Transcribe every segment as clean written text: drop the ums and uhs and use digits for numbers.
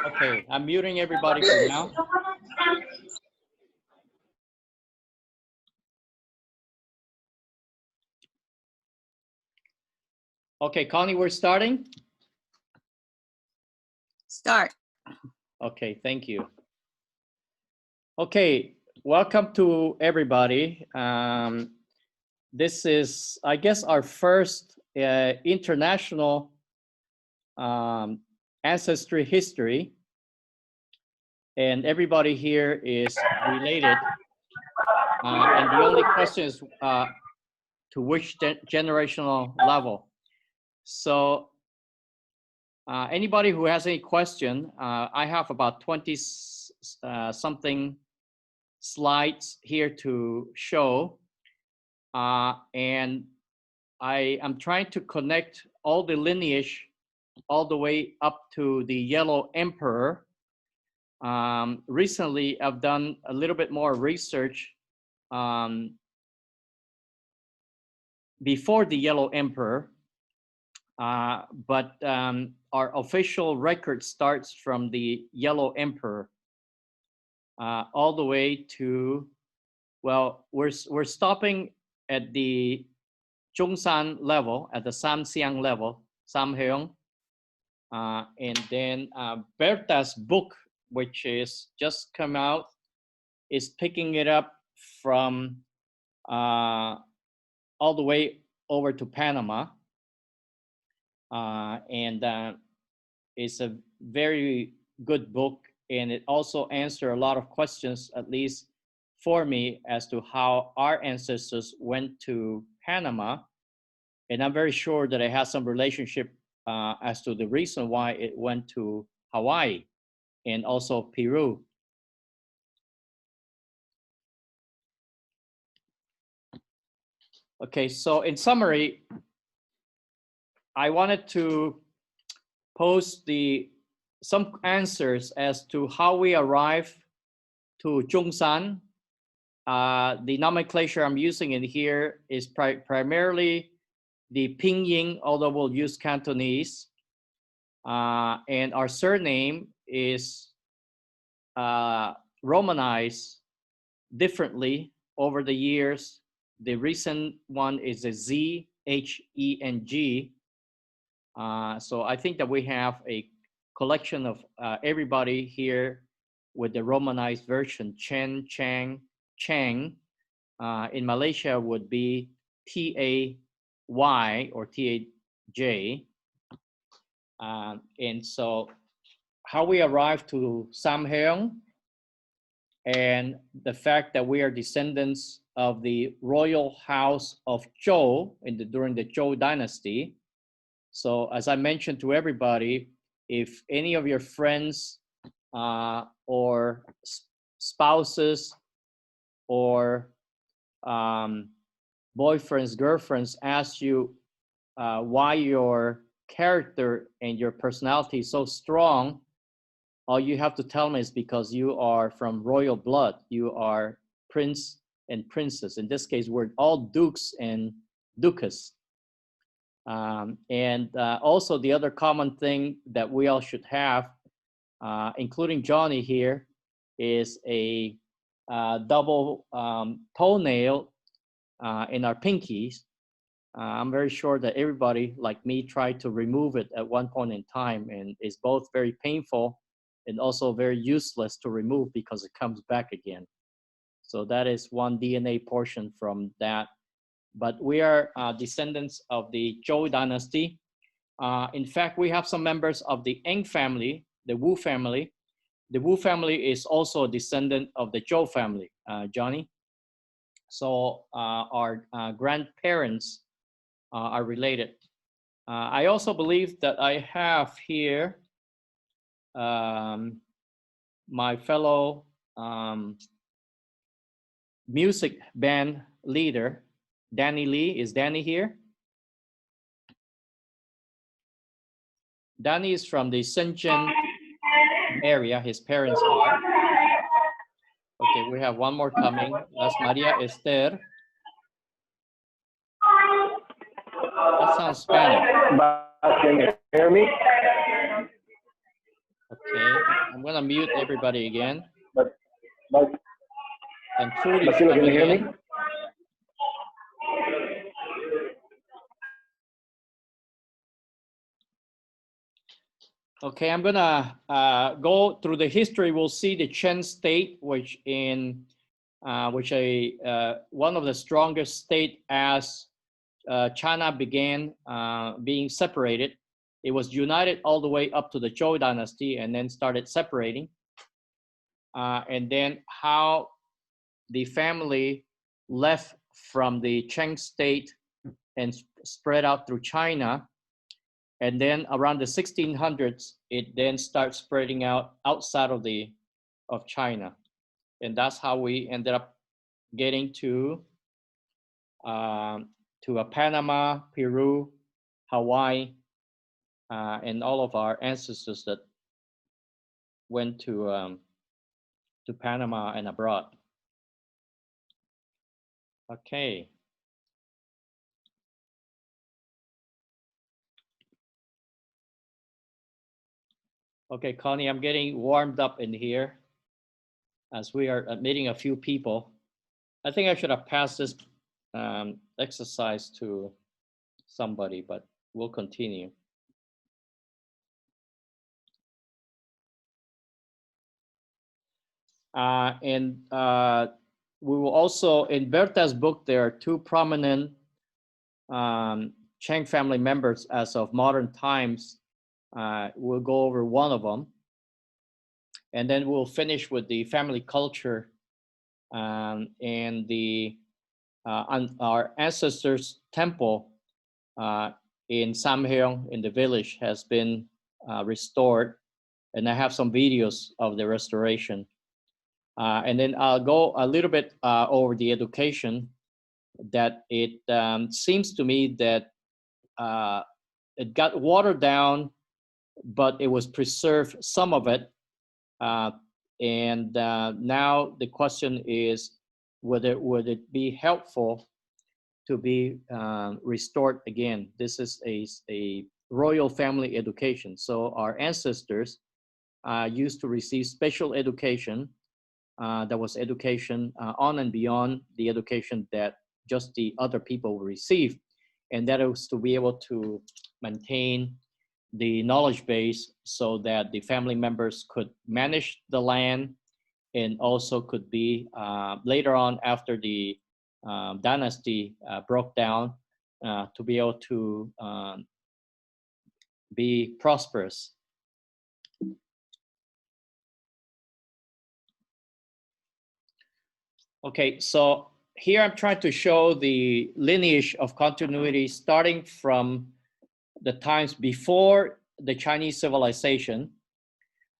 Okay, I'm muting everybody for now. Okay, Connie, we're starting. Start. Okay, thank you. Okay, welcome to everybody. This is, I guess, our first international ancestry history, and everybody here is related. And the only question is to which generational level. So anybody who has any question, I have about 20 something slides here to show. And I am trying to connect all the lineage all the way up to the Yellow Emperor. Recently, I've done a little bit more research before the Yellow Emperor, but our official record starts from the Yellow Emperor all the way to, well, we're stopping at the Zhongshan level, at the Samxiang level, Samheung, and then Berta's book, which is just come out, is picking it up from all the way over to Panama, and it's a very good book, and it also answers a lot of questions, at least for me, as to how our ancestors went to Panama. And I'm very sure that it has some relationship as to the reason why it went to Hawaii and also Peru. Okay, so in summary, I wanted to pose some answers as to how we arrived to Zhongshan. The nomenclature I'm using in here is primarily the Pinyin, although we'll use Cantonese. And our surname is romanized differently over the years. The recent one is a Z, H-E-N-G. So I think that we have a collection of everybody here with the romanized version, Chen, Chang, Chang. In Malaysia would be T-A-Y or T-A-J. And so how we arrived to Samheung and the fact that we are descendants of the royal house of Zhou during the Zhou dynasty. So as I mentioned to everybody, if any of your friends or spouses or boyfriends, girlfriends ask you why your character and your personality is so strong, all you have to tell me is because you are from royal blood. You are prince and princess. In this case, we're all dukes and duchess. And also the other common thing that we all should have, including Johnny here, is a double toenail in our pinkies. I'm very sure that everybody like me tried to remove it at one point in time, and it's both very painful and also very useless to remove because it comes back again. So that is one DNA portion from that. But we are descendants of the Zhou dynasty. In fact, we have some members of the Eng family, the Wu family. The Wu family is also a descendant of the Zhou family, Johnny. So our grandparents are related. I also believe that I have here my fellow music band leader, Danny Lee. Is Danny here? Danny is from the Shenzhen area. His parents are. Okay, we have one more coming. That's Maria Esther. sound Spanish. But can you hear me? Okay, I'm gonna mute everybody again. But, but, And Trudy's but Silo, can you coming hear me? in. Okay, I'm gonna go through the history. We'll see the Chen state, which one of the strongest state as China began being separated. It was united all the way up to the Zhou dynasty and then started separating. And then how the family left from the Zheng state and spread out through China. And then around the 1600s, it then starts spreading out outside of China. And that's how we ended up getting to Panama, Peru, Hawaii, and all of our ancestors that went to Panama and abroad. Okay. Okay, Connie, I'm getting warmed up in here as we are admitting a few people. I think I should have passed this exercise to somebody, but we'll continue. And we will also, in Berta's book, there are two prominent Cheng family members as of modern times. We'll go over one of them. And then we'll finish with the family culture and our ancestors' temple in Samhaeong in the village has been restored. And I have some videos of the restoration. And then I'll go a little bit over the education that it seems to me that it got watered down, but it was preserved, some of it. And now the question is, would it be helpful to be restored again? This is a royal family education. So our ancestors used to receive special education. That was education on and beyond the education that just the other people receive. And that was to be able to maintain the knowledge base so that the family members could manage the land and also could be later on after the dynasty broke down to be able to be prosperous. Okay, so here I'm trying to show the lineage of continuity starting from the times before the Chinese civilization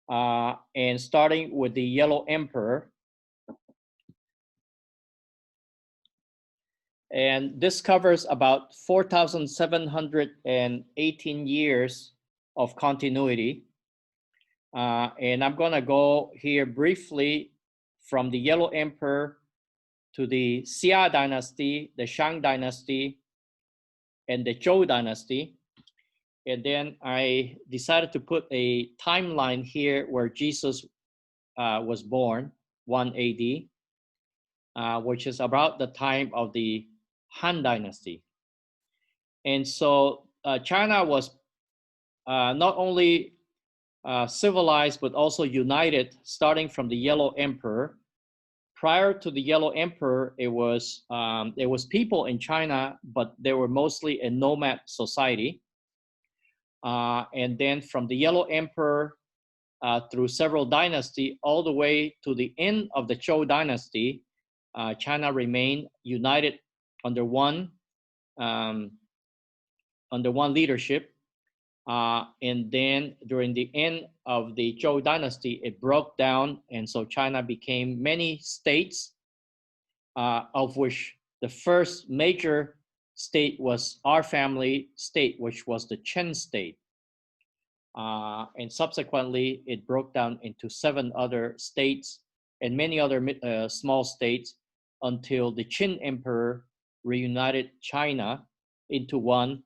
and starting with the Yellow Emperor. And this covers about 4,718 years of continuity. And I'm gonna go here briefly from the Yellow Emperor to the Xia dynasty, the Shang dynasty, and the Zhou dynasty. And then I decided to put a timeline here where Jesus was born, 1 AD, which is about the time of the Han dynasty. And so China was not only civilized, but also united, starting from the Yellow Emperor. Prior to the Yellow Emperor, it was people in China, but they were mostly a nomad society. And then from the Yellow Emperor through several dynasties, all the way to the end of the Zhou dynasty, China remained united under one leadership. And then during the end of the Zhou dynasty, it broke down. And so China became many states, of which the first major state was our family state, which was the Chen state. And subsequently, it broke down into 7 other states and many other small states until the Qin Emperor reunited China into one.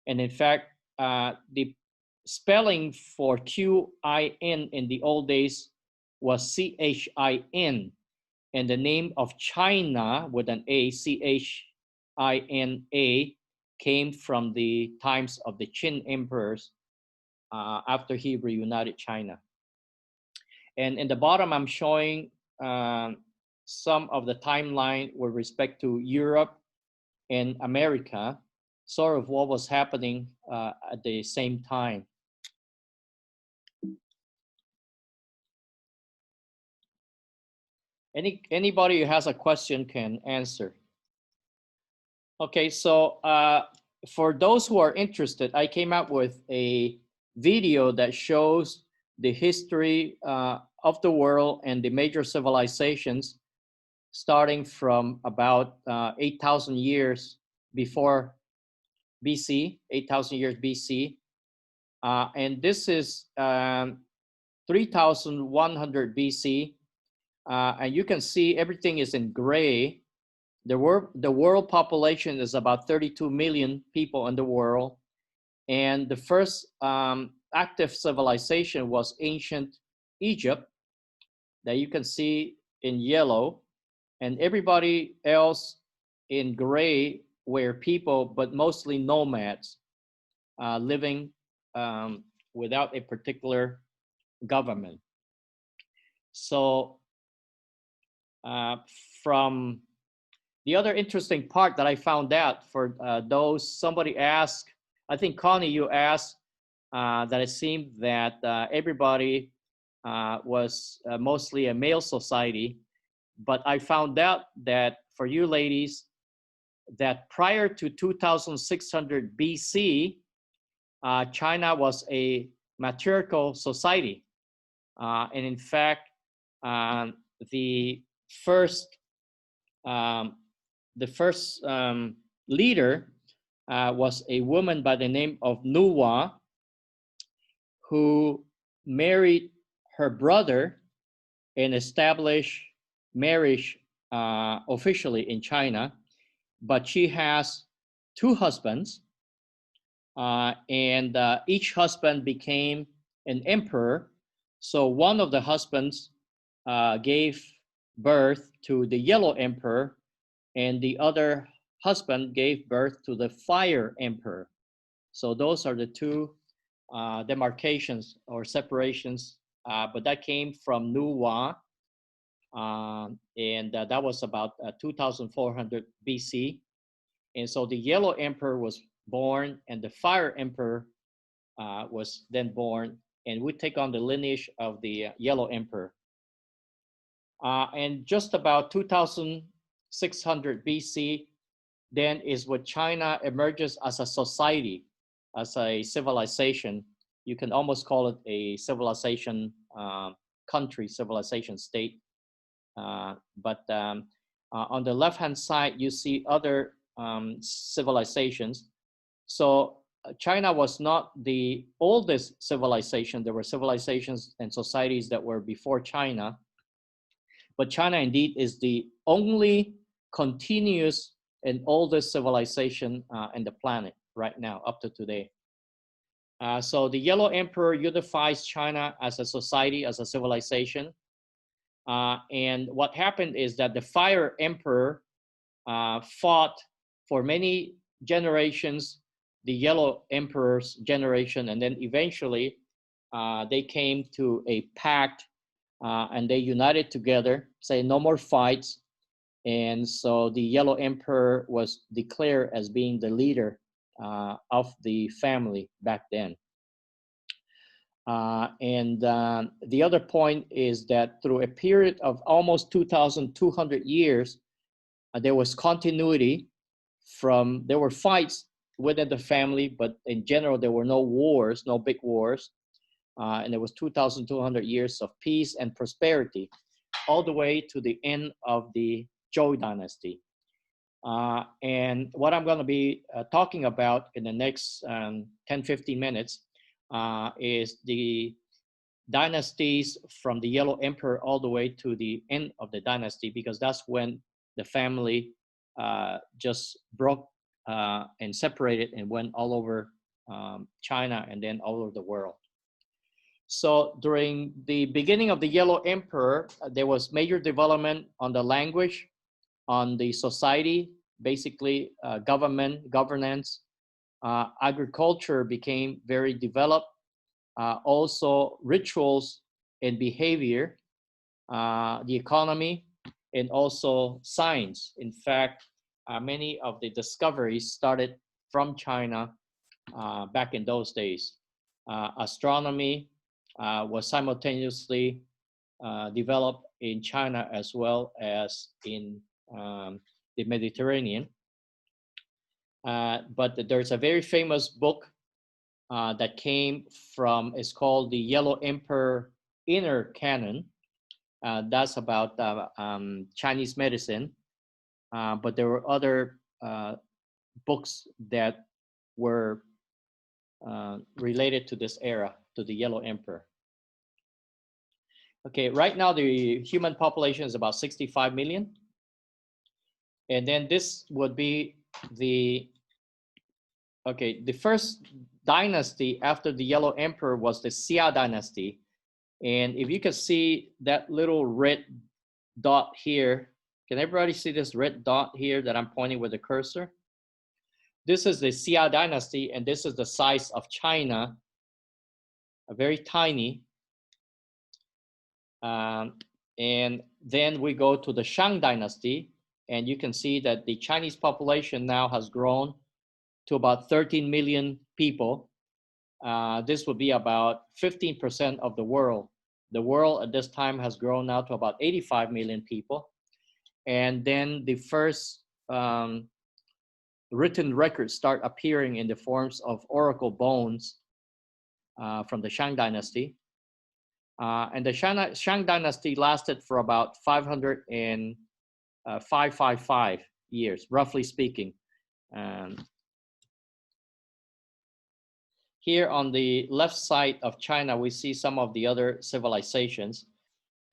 And in fact, the spelling for QIN in the old days was CHIN. And the name of China with an A, CHINA, came from the times of the Qin emperors after he reunited China. And in the bottom, I'm showing some of the timeline with respect to Europe and America, sort of what was happening at the same time. Anybody who has a question can answer. Okay, so for those who are interested, I came up with a video that shows the history of the world and the major civilizations starting from about 8,000 years before BC, 8,000 years BC. And this is 3,100 BC. And you can see everything is in gray. The world population is about 32 million people in the world. And the first active civilization was ancient Egypt, that you can see in yellow. And everybody else in gray were people, but mostly nomads, living without a particular government. So from the other interesting part that I found out for somebody asked, I think Connie, you asked that it seemed that everybody was mostly a male society. But I found out that for you ladies, that prior to 2600 BC, China was a matriarchal society. And in fact, the first leader was a woman by the name of Nuwa, who married her brother and established marriage officially in China. But she has two husbands, and each husband became an emperor. So one of the husbands gave birth to the Yellow Emperor, and the other husband gave birth to the Fire Emperor. So those are the two demarcations or separations, but that came from Nuwa, and that was about 2400 BC. And so the Yellow Emperor was born, and the Fire Emperor was then born, and we take on the lineage of the Yellow Emperor. And just about 2600 BC, then is when China emerges as a society, as a civilization. You can almost call it a civilization country, civilization state. But on the left-hand side, you see other civilizations. So China was not the oldest civilization. There were civilizations and societies that were before China. But China indeed is the only continuous and oldest civilization in the planet right now, up to today. So the Yellow Emperor unifies China as a society, as a civilization. And what happened is that the Fire Emperor fought for many generations, the Yellow Emperor's generation, and then eventually they came to a pact and they united together, say no more fights. And so the Yellow Emperor was declared as being the leader of the family back then. And the other point is that through a period of almost 2,200 years, there was continuity there were fights within the family, but in general, there were no wars, no big wars. And there was 2,200 years of peace and prosperity, all the way to the end of the Zhou dynasty. And what I'm going to be talking about in the next 10-15 minutes is the dynasties from the Yellow Emperor all the way to the end of the dynasty, because that's when the family just broke and separated and went all over China and then all over the world. So during the beginning of the Yellow Emperor, there was major development on the language, on the society, basically government, governance. Agriculture became very developed. Also rituals and behavior, the economy, and also science. In fact, many of the discoveries started from China back in those days. Astronomy was simultaneously developed in China as well as in the Mediterranean. But there's a very famous book that came from, it's called the Yellow Emperor Inner Canon. That's about Chinese medicine. But there were other books that were related to this era, to the Yellow Emperor. Okay, right now the human population is about 65 million. And then this would be the first dynasty after the Yellow Emperor was the Xia dynasty. And if you can see that little red dot here, can everybody see this red dot here that I'm pointing with the cursor? This is the Xia dynasty, and this is the size of China, very tiny. And then we go to the Shang dynasty, and you can see that the Chinese population now has grown to about 13 million people. This would be about 15% of the world. The world at this time has grown now to about 85 million people. And then the first written records start appearing in the forms of oracle bones from the Shang dynasty. And the Shang dynasty lasted for about 555 years, roughly speaking. Here on the left side of China, we see some of the other civilizations.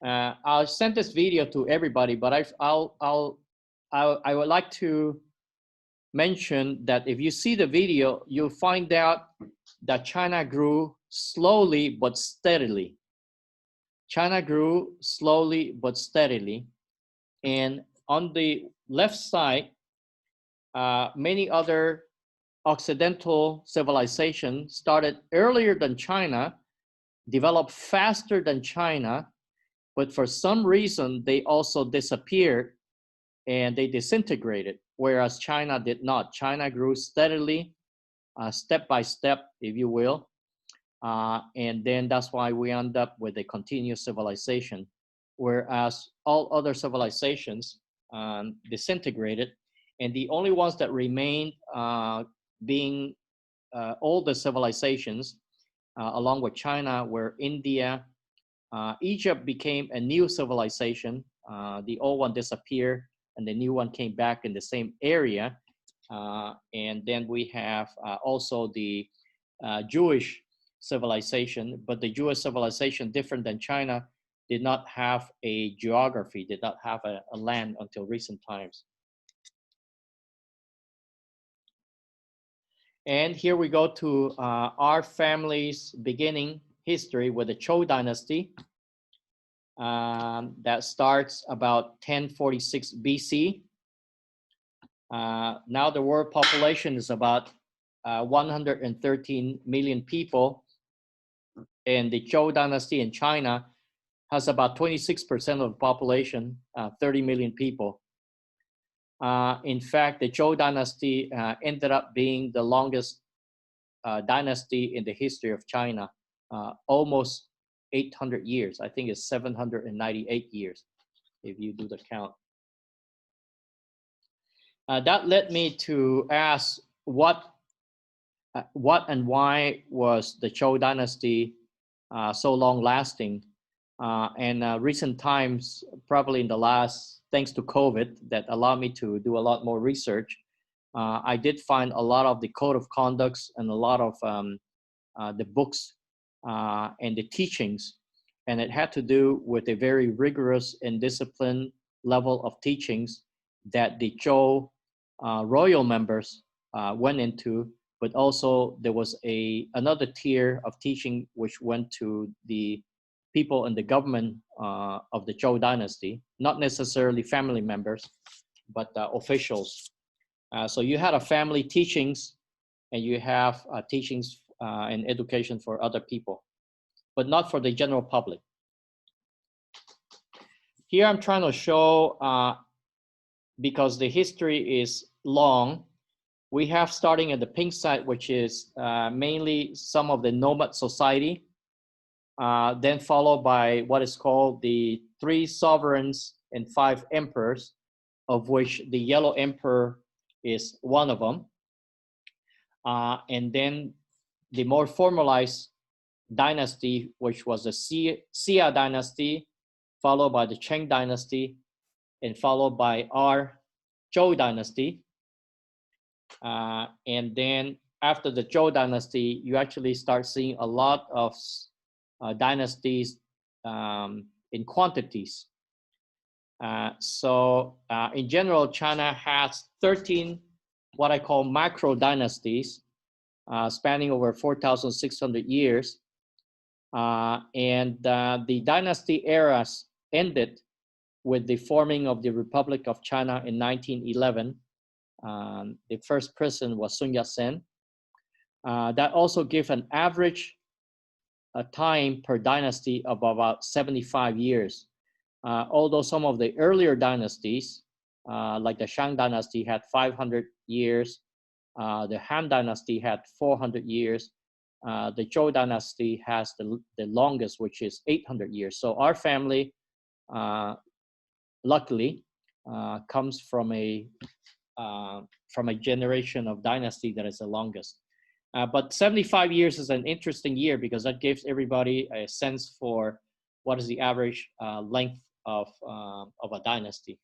I'll send this video to everybody, but I would like to mention that if you see the video, you'll find out that China grew slowly but steadily. China grew slowly but steadily. And on the left side, many other Occidental civilizations started earlier than China, developed faster than China, but for some reason, they also disappeared and they disintegrated, whereas China did not. China grew steadily, step by step, if you will. And then that's why we end up with a continuous civilization, whereas all other civilizations disintegrated. And the only ones that remained being older civilizations, along with China, were India. Egypt became a new civilization. The old one disappeared and the new one came back in the same area. And then we have also the Jewish civilization, but the Jewish civilization, different than China, did not have a geography, did not have a land until recent times. And here we go to our family's beginning history with the Zhou dynasty. That starts about 1046 BC. Now the world population is about 113 million people. And the Zhou dynasty in China has about 26% of the population, 30 million people. In fact, the Zhou dynasty ended up being the longest dynasty in the history of China, almost 800 years. I think it's 798 years, if you do the count. That led me to ask what and why was the Zhou dynasty so long lasting? And recent times, probably in the last, thanks to COVID, that allowed me to do a lot more research. I did find a lot of the code of conducts and a lot of the books and the teachings, and it had to do with a very rigorous and disciplined level of teachings that the Zhou royal members went into but also there was another tier of teaching which went to the people in the government of the Zhou dynasty, not necessarily family members, but officials. So you had a family teachings, and you have teachings and education for other people, but not for the general public. Here I'm trying to show, because the history is long, we have starting at the pink side, which is mainly some of the nomad society, then followed by what is called the 3 sovereigns and 5 emperors, of which the yellow emperor is one of them. And then the more formalized dynasty, which was the Xia dynasty, followed by the Zheng dynasty, and followed by our Zhou dynasty. And then after the Zhou dynasty, you actually start seeing a lot of dynasties in quantities. So in general, China has 13 what I call macro dynasties, spanning over 4,600 years. And the dynasty eras ended with the forming of the Republic of China in 1911. The first president was Sun Yat-sen. That also gave an average time per dynasty of about 75 years. Although some of the earlier dynasties, like the Shang dynasty, had 500 years, the Han dynasty had 400 years, the Zhou dynasty has the longest, which is 800 years. So our family, luckily, comes from a generation of dynasty that is the longest. But 75 years is an interesting year because that gives everybody a sense for what is the average length of a dynasty.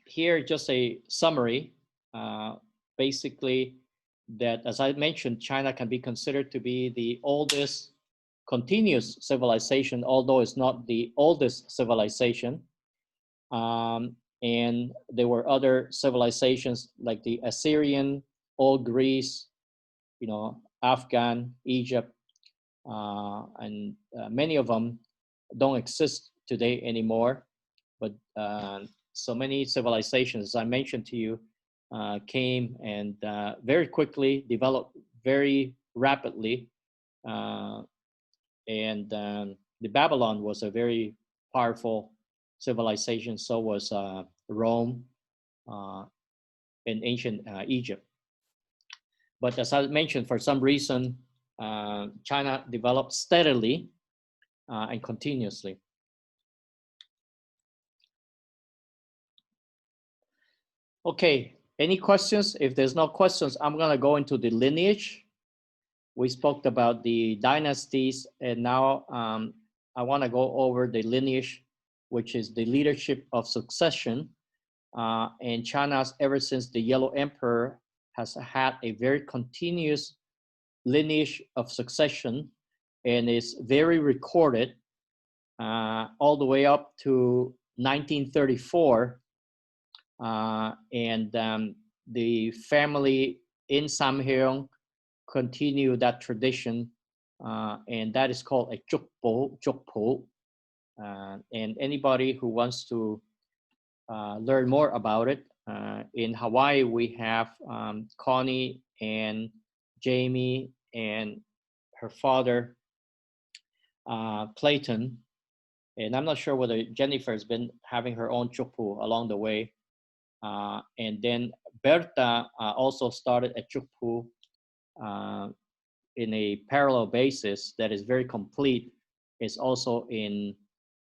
Here, just a summary. Basically, that as I mentioned, China can be considered to be the oldest continuous civilization, although it's not the oldest civilization. And there were other civilizations like the Assyrian, old Greece, Afghan, Egypt, and many of them don't exist today anymore. But so many civilizations, as I mentioned to you, came and very quickly developed very rapidly. And the Babylon was a very powerful civilization. So was Rome and ancient Egypt. But as I mentioned, for some reason, China developed steadily and continuously. Okay, any questions? If there's no questions, I'm gonna go into the lineage. We spoke about the dynasties, and now I wanna go over the lineage, which is the leadership of succession. And China's, ever since the Yellow Emperor, has had a very continuous lineage of succession, and is very recorded all the way up to 1934. And the family in Samhaeong continue that tradition, and that is called a Chukpo. And anybody who wants to learn more about it, in Hawaii we have Connie and Jamie and her father Clayton, and I'm not sure whether Jennifer has been having her own Chukpu along the way. And then Berta also started a Chukpu in a parallel basis that is very complete. It's also in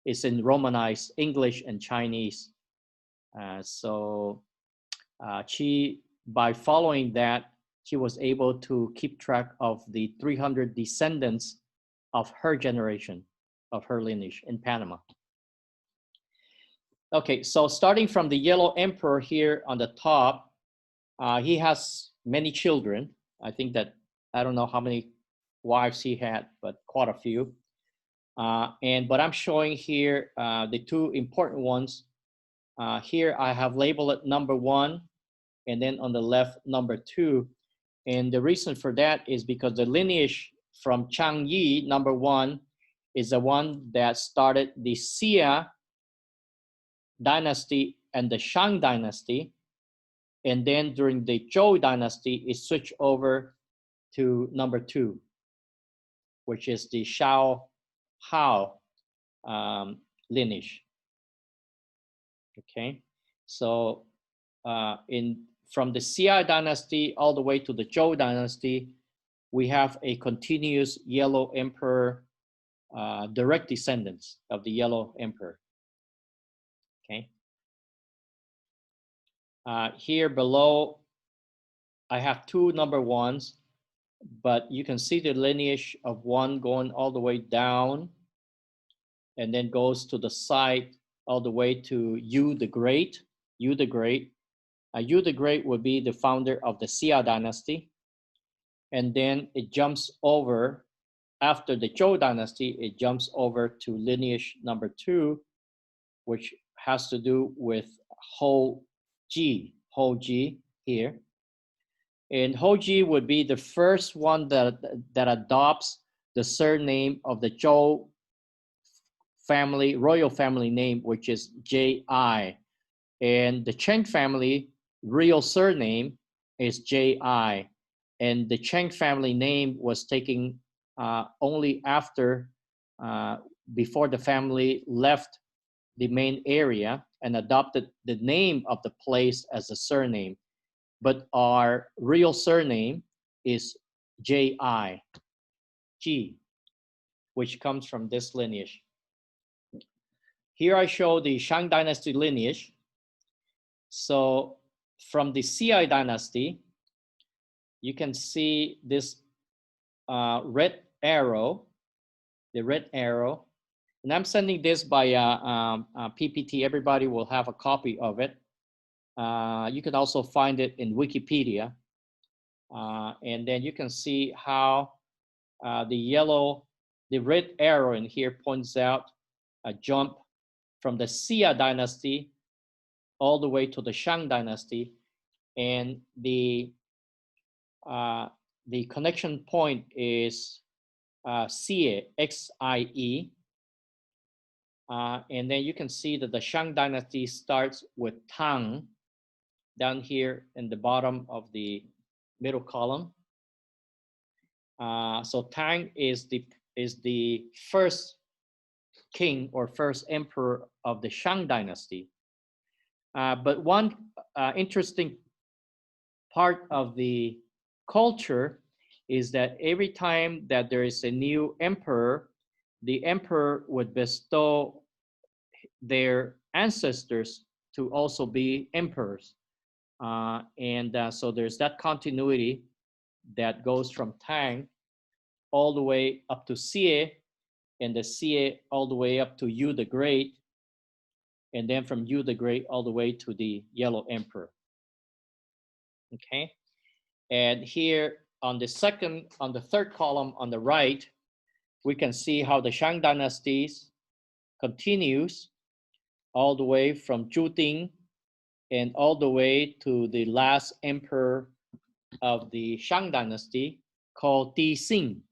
Romanized English and Chinese. So she, by following that, she was able to keep track of the 300 descendants of her generation, of her lineage in Panama. Okay, so starting from the Yellow Emperor here on the top, he has many children. I think that, I don't know how many wives he had, but quite a few. But I'm showing here the 2 important ones, Here I have labeled it number 1, and then on the left, number 2. And the reason for that is because the lineage from Chang Yi, number 1, is the one that started the Xia dynasty and the Shang dynasty. And then during the Zhou dynasty, it switched over to number 2, which is the Xiao Hao lineage. Okay, so from the Xia dynasty all the way to the Zhou dynasty, we have a continuous yellow emperor, direct descendants of the yellow emperor. Okay. Here below, I have 2 number 1s, but you can see the lineage of 1 going all the way down and then goes to the side all the way to Yu the Great. Yu the Great. Yu the Great would be the founder of the Xia dynasty. And then it jumps over, after the Zhou dynasty, it jumps over to lineage number 2, which has to do with Hou Ji here. And Hou Ji would be the first one that adopts the surname of the Zhou family, royal family name, which is Ji. And the Cheng family real surname is Ji. And the Cheng family name was taken only after, before the family left the main area and adopted the name of the place as a surname. But our real surname is Ji, which comes from this lineage. Here I show the Shang dynasty lineage. So from the Xia dynasty, you can see this red arrow, the red arrow. And I'm sending this by PPT. Everybody will have a copy of it. You can also find it in Wikipedia. And then you can see how the red arrow in here points out a jump from the Xia dynasty all the way to the Shang dynasty. And the connection point is Xie, Xie. And then you can see that the Shang dynasty starts with Tang down here in the bottom of the middle column. So Tang is the first king or first emperor of the Shang dynasty. But one interesting part of the culture is that every time that there is a new emperor, the emperor would bestow their ancestors to also be emperors. So there's that continuity that goes from Tang all the way up to Xie, and the Xie all the way up to Yu the Great, and then from Yu the Great all the way to the Yellow Emperor. Okay, and here on the third column on the right, we can see how the Shang dynasties continues all the way from Zhu and all the way to the last emperor of the Shang dynasty called Dixing,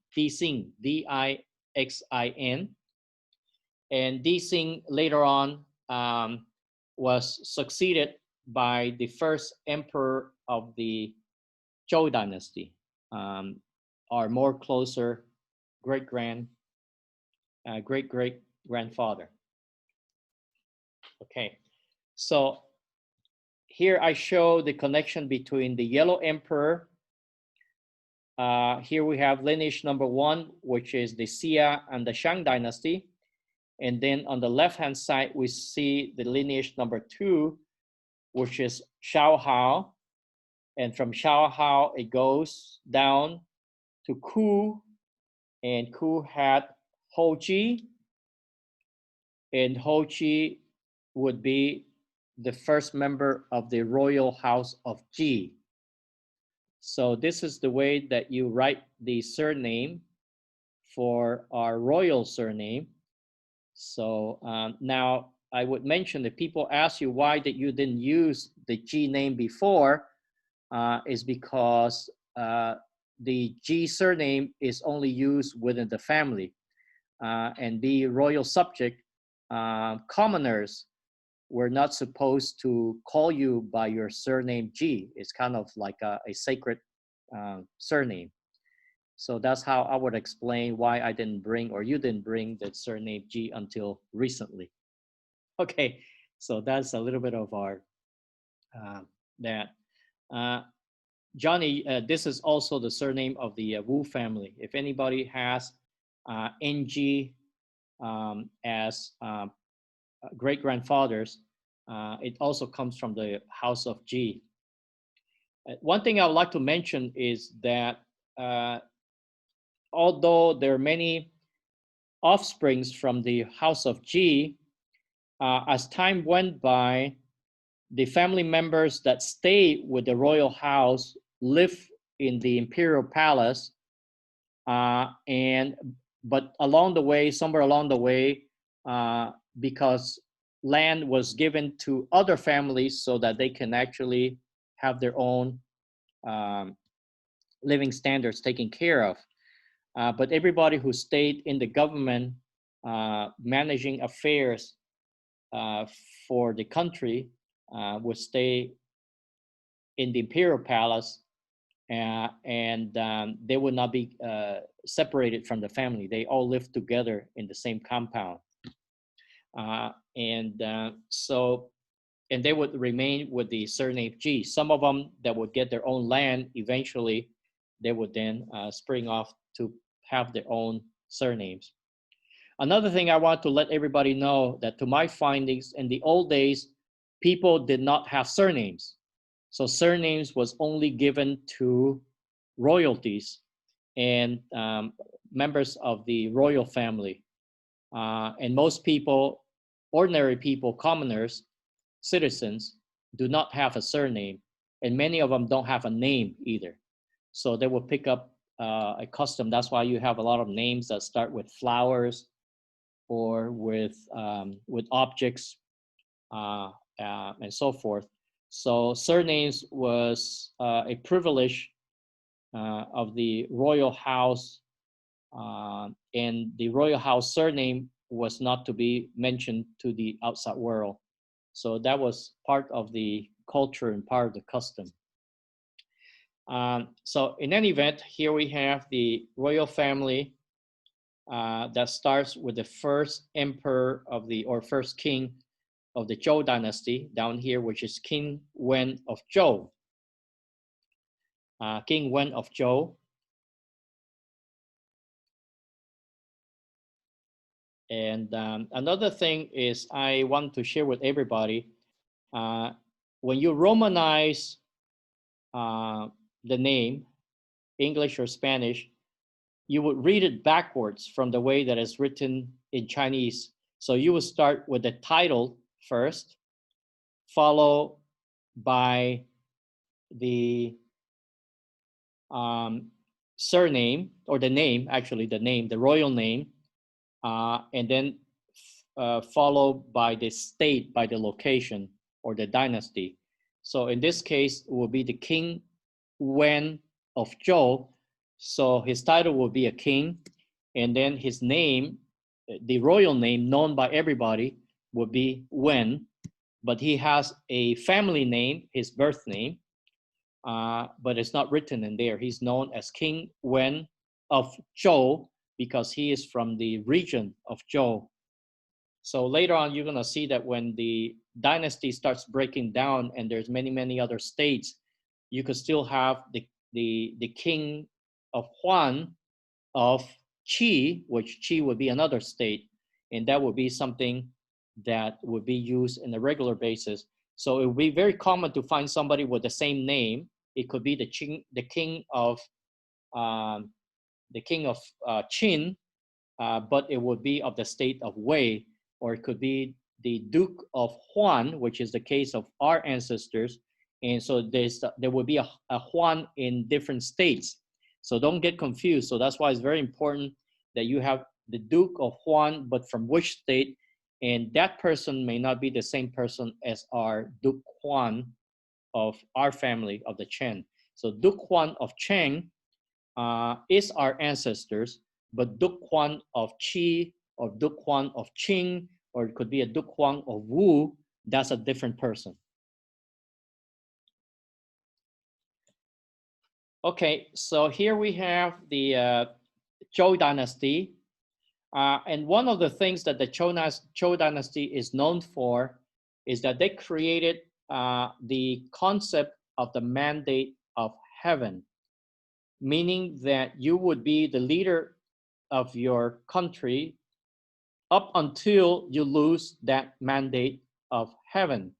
D-I-X-I-N. And Dixing later on was succeeded by the first emperor of the Zhou dynasty, our more closer great-great-grandfather. Okay, so here I show the connection between the Yellow Emperor. Here we have lineage number 1, which is the Xia and the Shang dynasty. And then on the left-hand side, we see the lineage number 2, which is Xiao Hao. And from Xiao Hao, it goes down to Ku. And Ku had Hou Ji. And Hou Ji would be the first member of the royal house of Ji. So this is the way that you write the surname for our royal surname. So now I would mention that people ask you why that you didn't use the G name before, is because the G surname is only used within the family, and the royal subject, commoners were not supposed to call you by your surname G. It's kind of like a sacred surname. So that's how I would explain why I didn't bring, or you didn't bring, the surname G until recently. Okay, so that's a little bit of our that. Uh, Johnny, this is also the surname of the Wu family. If anybody has NG as great grandfathers, it also comes from the house of G. One thing I would like to mention is that although there are many offsprings from the house of G, as time went by, the family members that stayed with the royal house lived in the imperial palace, but along the way, somewhere along the way, because land was given to other families so that they can actually have their own living standards taken care of. But everybody who stayed in the government managing affairs for the country would stay in the imperial palace, and they would not be separated from the family. They all lived together in the same compound. And they would remain with the surname G. Some of them that would get their own land eventually, they would then spring off to have their own surnames. Another thing I want to let everybody know, that to my findings, in the old days, people did not have surnames. So surnames was only given to royalties and members of the royal family. And most people, ordinary people, commoners, citizens, do not have a surname, and many of them don't have a name either. So they will pick up a custom. That's why you have a lot of names that start with flowers or with objects and so forth. So surnames was a privilege of the royal house, and the royal house surname was not to be mentioned to the outside world. So that was part of the culture and part of the custom. So in any event, here we have the royal family that starts with the first emperor of the, or first king of the Zhou dynasty down here, which is King Wen of Zhou. King Wen of Zhou. And another thing is I want to share with everybody, when you Romanize the name, English or Spanish, you would read it backwards from the way that it's written in Chinese. So you would start with the title first, followed by the surname, or the name, actually the name, the royal name, and then followed by the state, by the location or the dynasty. So in this case, it will be the King Wen of Zhou. So his title will be a king, and then his name, the royal name known by everybody, would be Wen, but he has a family name, his birth name, but it's not written in there. He's known as King Wen of Zhou because he is from the region of Zhou. So later on, you're going to see that when the dynasty starts breaking down and there's many, many other states, you could still have the king of Huan of Qi, which Qi would be another state, and that would be something that would be used in a regular basis. So it would be very common to find somebody with the same name. It could be the king of Qin, but it would be of the state of Wei, or it could be the Duke of Huan, which is the case of our ancestors. And so there will be a Huan in different states. So don't get confused. So that's why it's very important that you have the Duke of Huan, but from which state, And that person may not be the same person as our Duke Huan of our family of the Chen. So Duke Huan of Cheng is our ancestors, but Duke Huan of Qi or Duke Huan of Qing, or it could be a Duke Huan of Wu, that's a different person. Okay, so here we have the Zhou dynasty. And one of the things that the Zhou dynasty is known for is that they created the concept of the mandate of heaven, meaning that you would be the leader of your country up until you lose that mandate of heaven.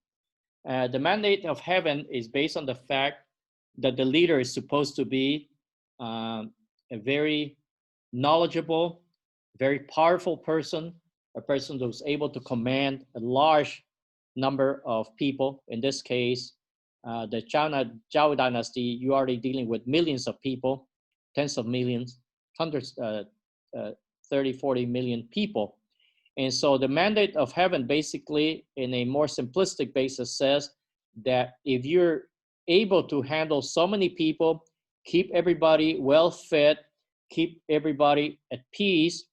The mandate of heaven is based on the fact that the leader is supposed to be a very knowledgeable, very powerful person, a person who's able to command a large number of people. In this case, the Zhao dynasty, you're already dealing with millions of people, tens of millions, hundreds, 30, 40 million people. And so the mandate of heaven basically, in a more simplistic basis, says that if you're able to handle so many people, keep everybody well fed, keep everybody at peace,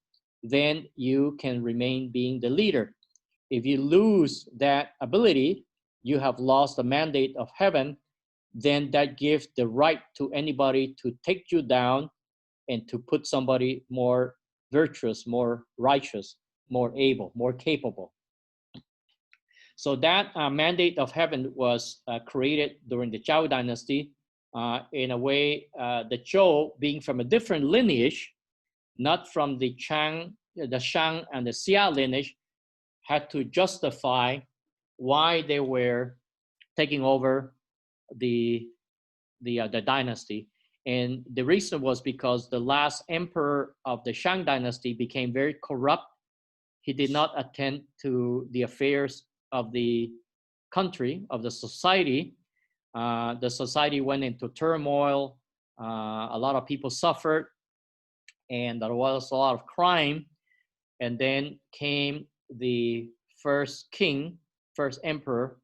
then you can remain being the leader. If you lose that ability, you have lost the mandate of heaven, then that gives the right to anybody to take you down and to put somebody more virtuous, more righteous, more able, more capable. So that mandate of heaven was created during the Zhao dynasty. In a way, the Zhou, being from a different lineage, not from the Shang and the Xia lineage, had to justify why they were taking over the dynasty. And the reason was because the last emperor of the Shang dynasty became very corrupt. He did not attend to the affairs of the country, of the society. The society went into turmoil. A lot of people suffered, and there was a lot of crime. And then came the first king, first emperor,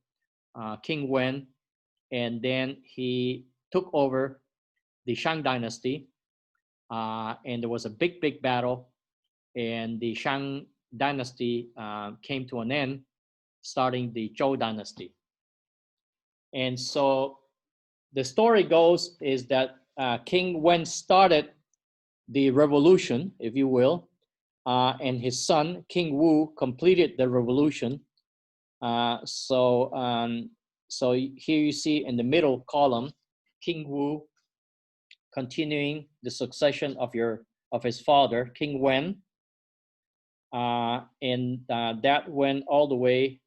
King Wen, and then he took over the Shang dynasty, and there was a big battle, and the Shang dynasty came to an end, starting the Zhou dynasty. And so the story goes is that King Wen started the revolution, if you will, and his son, King Wu, completed the revolution. So here you see in the middle column, King Wu continuing the succession of his father, King Wen. And that went all the way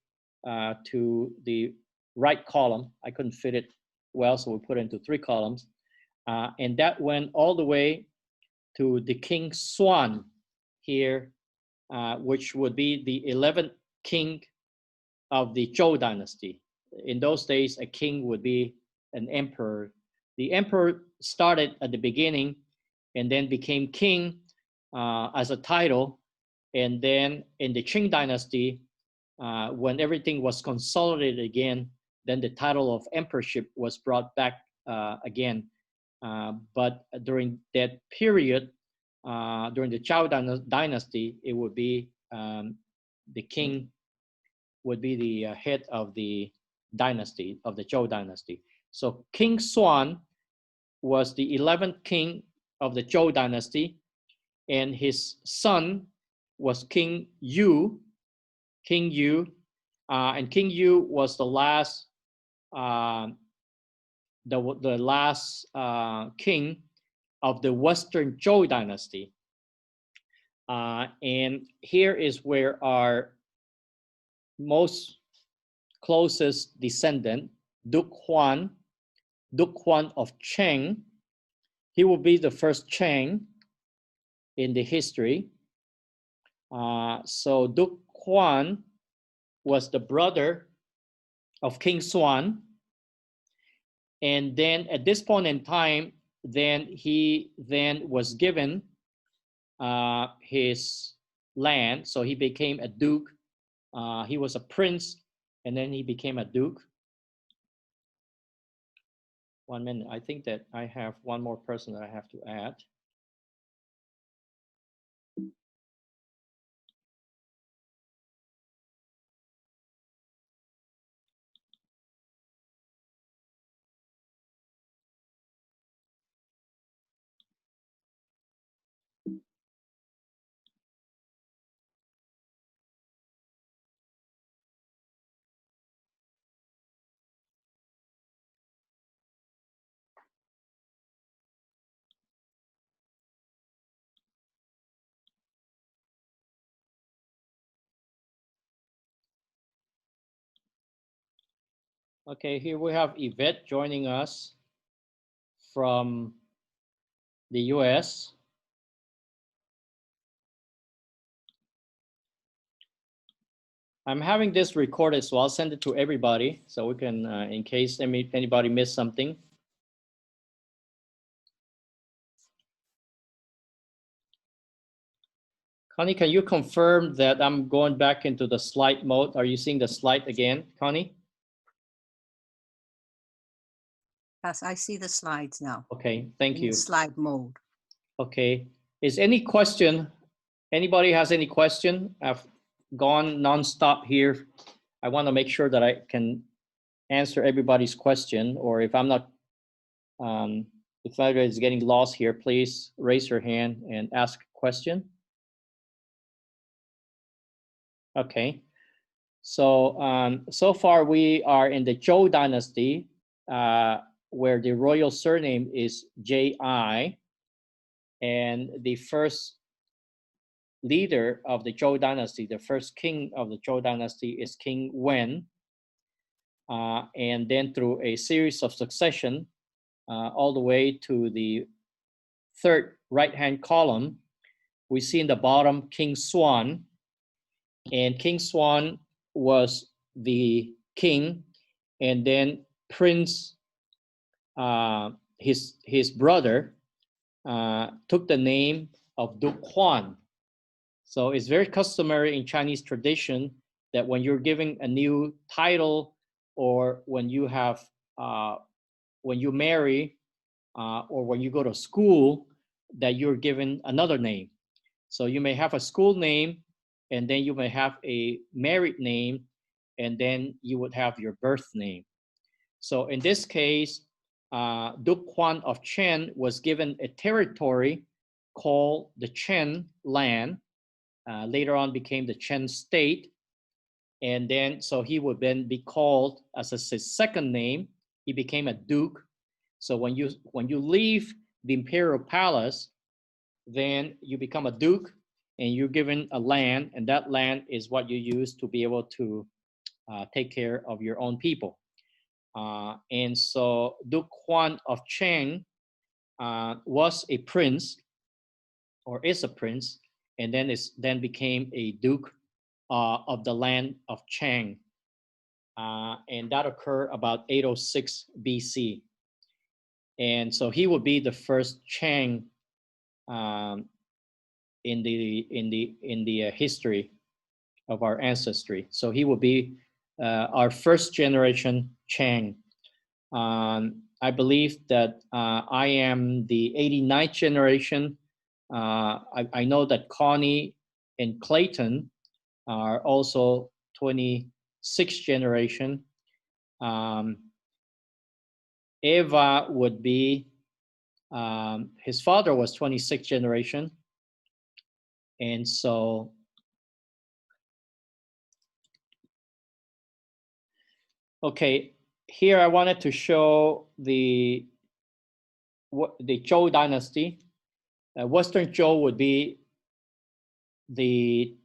to the right column. I couldn't fit it well, so we put it into 3 columns. And that went all the way to the King Xuan here, which would be the 11th king of the Zhou dynasty. In those days, a king would be an emperor. The emperor started at the beginning and then became king as a title. And then in the Qing dynasty, when everything was consolidated again, then the title of emperorship was brought back again. But during that period, during the Zhao dynasty, it would be the king would be the head of the dynasty, of the Zhou dynasty. So King Xuan was the 11th king of the Zhou dynasty, and his son was King Yu. And King Yu was the last king of the Western Zhou dynasty. And here is where our most closest descendant, Duke Huan of Cheng, he will be the first Cheng in the history. So Duke Huan was the brother of King Xuan. And then at this point in time, then he was given his land. So he became a duke He was a prince, and then he became a duke. 1 minute. I think that I have one more person that I have to add. Okay, here we have Yvette joining us from the US. I'm having this recorded, so I'll send it to everybody so we can, in case anybody missed something. Connie, can you confirm that I'm going back into the slide mode? Are you seeing the slide again, Connie? Yes, I see the slides now. Okay, thank In you. slide mode. Okay, is any question, anybody has any question? I've gone nonstop here. I want to make sure that I can answer everybody's question, or if I'm not, if anybody is getting lost here, please raise your hand and ask a question. Okay, so so far we are in the Zhou dynasty, where the royal surname is Ji, and the first leader of the Zhou dynasty, the first king of the Zhou dynasty, is King Wen. And then through a series of succession, all the way to the third right-hand column, we see in the bottom King Xuan. And King Xuan was the king, and then Prince, his brother, took the name of Duke Huan. So it's very customary in Chinese tradition that when you're giving a new title, or when you have, when you marry, or when you go to school, that you're given another name. So you may have a school name, and then you may have a married name, and then you would have your birth name. So in this case, Duke Huan of Chen was given a territory called the Chen land. Later on became the Chen state. And then, so he would then be called as his second name. He became a duke. So when you leave the imperial palace, then you become a duke, and you're given a land, and that land is what you use to be able to take care of your own people. And so Duke Huan of Cheng was a prince, or is a prince, and then became a duke of the land of Cheng. And that occurred about 806 BC. And so he would be the first Cheng in the history of our ancestry. So he would be our first generation Cheng. I believe that I am the 89th generation. I know that Connie and Clayton are also 26th generation. Eva would be, his father was 26th generation. And so, okay, here I wanted to show the Zhou dynasty. Western Zhou would be the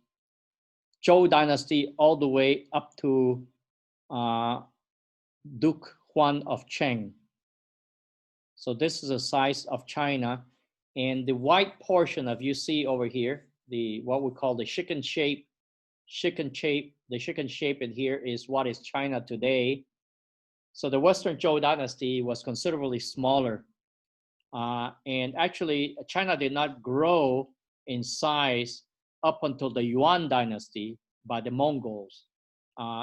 Zhou dynasty all the way up to Duke Huan of Cheng. So this is the size of China, and the white portion of you see over here, the what we call the chicken shape, the chicken shape in here is what is China today. So the Western Zhou dynasty was considerably smaller, and actually China did not grow in size up until the Yuan dynasty. by the Mongols.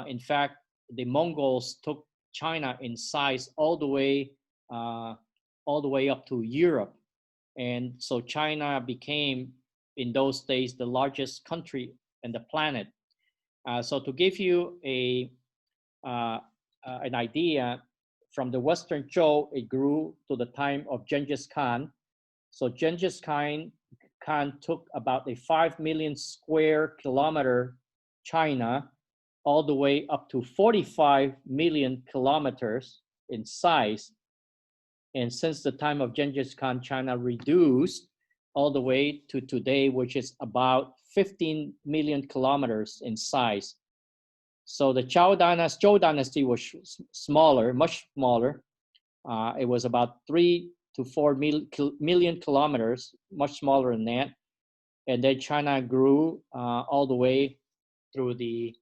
In fact, the Mongols took China in size all the way up to Europe, and so China became, in those days, the largest country on the planet. So to give you an idea, from the Western Zhou, it grew to the time of Genghis Khan. So Genghis Khan took about a 5 million square kilometer China, all the way up to 45 million kilometers in size. And since the time of Genghis Khan, China reduced all the way to today, which is about 15 million kilometers in size. So the Zhou dynasty was smaller, much smaller. It was about 3 to 4 million kilometers, much smaller than that. And then China grew all the way through the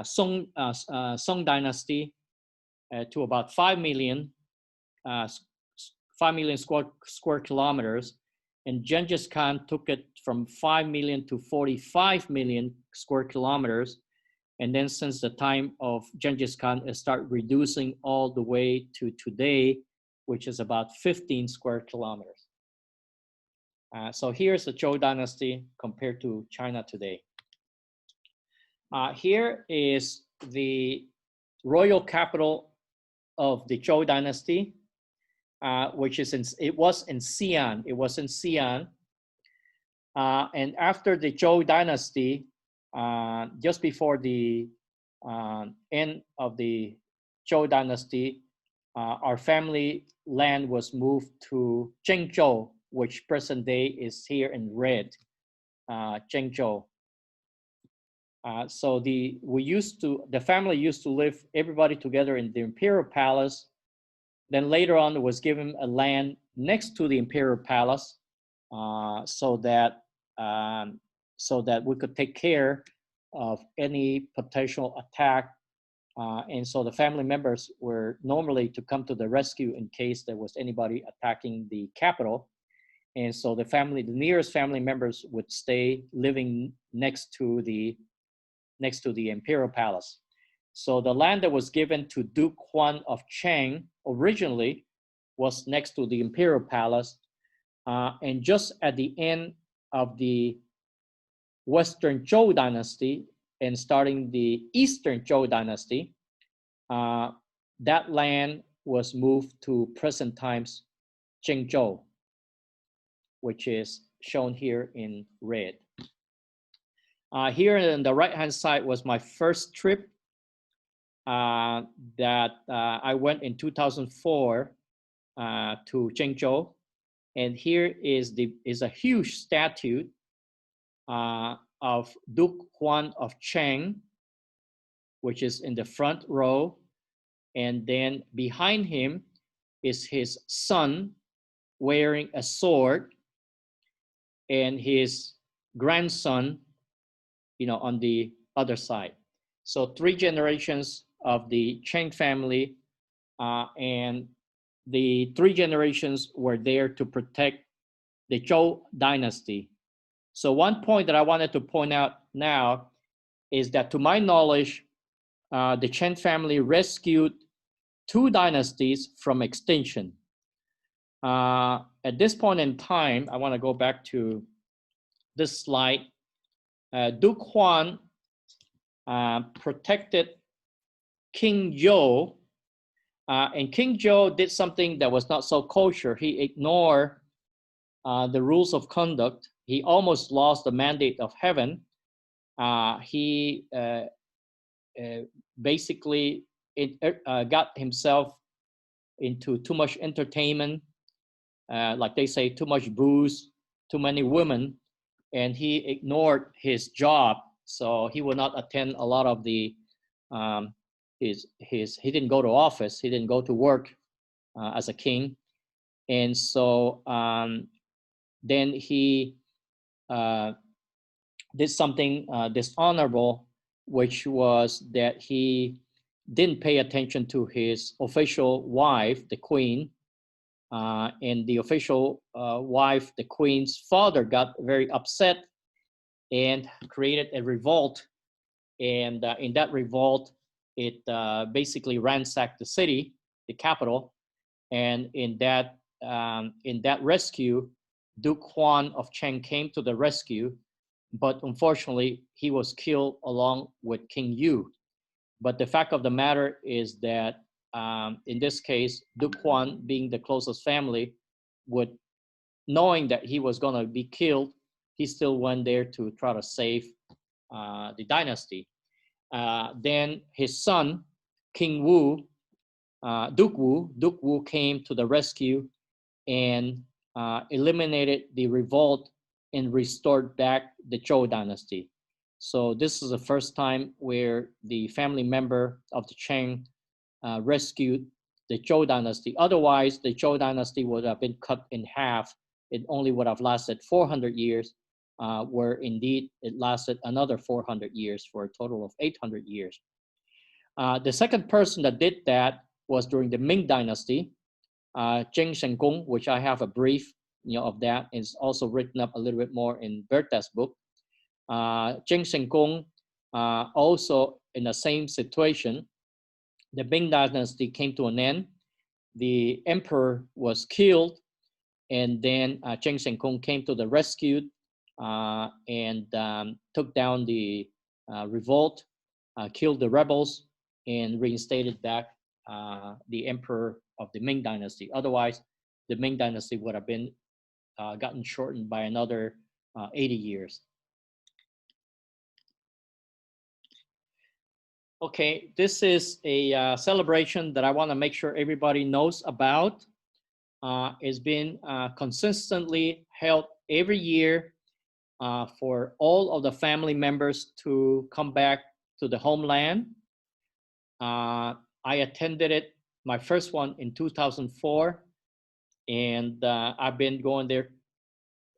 Song dynasty to about 5 million square kilometers. And Genghis Khan took it from 5 million to 45 million square kilometers. And then since the time of Genghis Khan, it started reducing all the way to today, which is about 15 square kilometers. So here's the Zhou dynasty compared to China today. Here is the royal capital of the Zhou dynasty, which is it was in Xi'an. It was in Xi'an. And after the Zhou dynasty, just before the end of the Zhou dynasty, our family land was moved to Zhengzhou, which present day is here in red, Zhengzhou. So the family used to live, everybody together in the imperial palace. Then later on, it was given a land next to the imperial palace, so that we could take care of any potential attack. And so the family members were normally to come to the rescue in case there was anybody attacking the capital. And so the nearest family members would stay living next to the imperial palace. So the land that was given to Duke Huan of Zheng originally was next to the imperial palace. And just at the end of the Western Zhou dynasty and starting the Eastern Zhou dynasty, that land was moved to present times Zhengzhou, which is shown here in red. Here on the right-hand side was my first trip that I went in 2004 to Zhengzhou. And here is a huge statue of Duke Huan of Zheng, which is in the front row. And then behind him is his son wearing a sword, and his grandson, on the other side. So 3 generations of the Zheng family, and the 3 generations were there to protect the Zhou dynasty. So one point that I wanted to point out now is that, to my knowledge, the Zheng family rescued 2 dynasties from extinction. At this point in time, I want to go back to this slide. Duke Huan protected King Zhou, and King Zhou did something that was not so kosher. He ignored the rules of conduct. He almost lost the mandate of heaven. He basically got himself into too much entertainment, like they say, too much booze, too many women, and he ignored his job. So he would not attend a lot of the he didn't go to office, he didn't go to work as a king. And so then he did something dishonorable, which was that he didn't pay attention to his official wife, the queen. And the official wife, the queen's father, got very upset and created a revolt. And in that revolt, it basically ransacked the city, the capital. And in that rescue, Duke Huan of Zheng came to the rescue, but unfortunately, he was killed along with King Yu. But the fact of the matter is that in this case, Duke Huan, being the closest family, would, knowing that he was going to be killed, he still went there to try to save the dynasty. Then his son, King Wu, Duke Wu came to the rescue and eliminated the revolt and restored back the Zhou dynasty. So this is the first time where the family member of the Zheng rescued the Zhou dynasty. Otherwise, the Zhou dynasty would have been cut in half. It only would have lasted 400 years, where indeed it lasted another 400 years for a total of 800 years. The second person that did that was during the Ming dynasty, Zheng Shengong, which I have a brief of that, is also written up a little bit more in Bertha's book. Zheng Shengong also in the same situation. The Ming dynasty came to an end. The emperor was killed, and then Zheng Shengong came to the rescue and took down the revolt, killed the rebels, and reinstated back the emperor of the Ming dynasty. Otherwise, the Ming dynasty would have been gotten shortened by another 80 years. Okay, this is a celebration that I want to make sure everybody knows about. It's been consistently held every year for all of the family members to come back to the homeland. I attended it, my first one in 2004, and I've been going there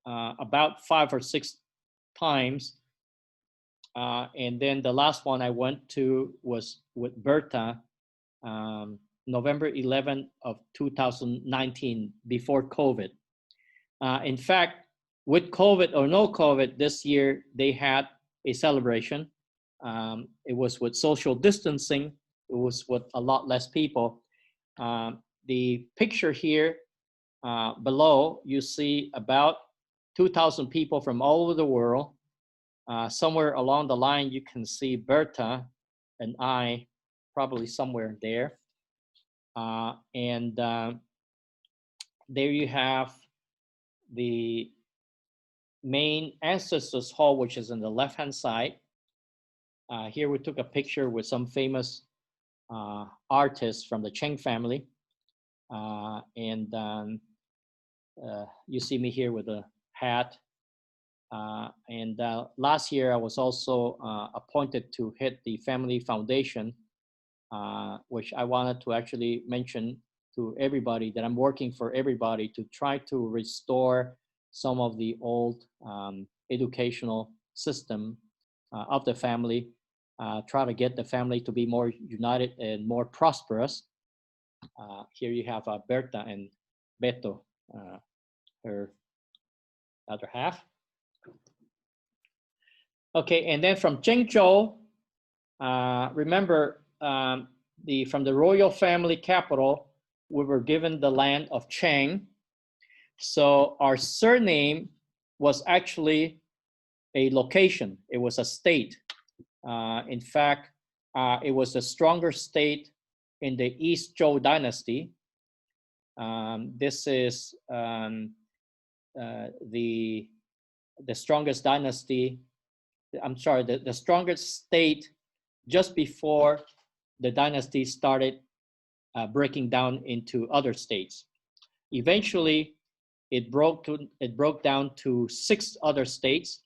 about 5 or 6 times. And then the last one I went to was with Bertha, November 11th of 2019, before COVID. In fact, with COVID or no COVID, this year they had a celebration. It was with social distancing. It was with a lot less people. The picture here below, you see about 2,000 people from all over the world. Somewhere along the line, you can see Bertha and I, probably somewhere there. And there you have the main ancestors hall, which is on the left-hand side. Here we took a picture with some famous artists from the Zheng family. You see me here with a hat. Last year I was also appointed to head the family foundation, which I wanted to actually mention to everybody that I'm working for everybody to try to restore some of the old educational system of the family, try to get the family to be more united and more prosperous. Here you have Berta and Beto, her other half. Okay, and then from Zhengzhou, remember from the royal family capital, we were given the land of Zheng. So our surname was actually a location. It was a state. In fact, it was the stronger state in the East Zhou dynasty. This is the strongest dynasty. I'm sorry, the strongest state just before the dynasty started breaking down into other states. Eventually, it broke down to 6 other states,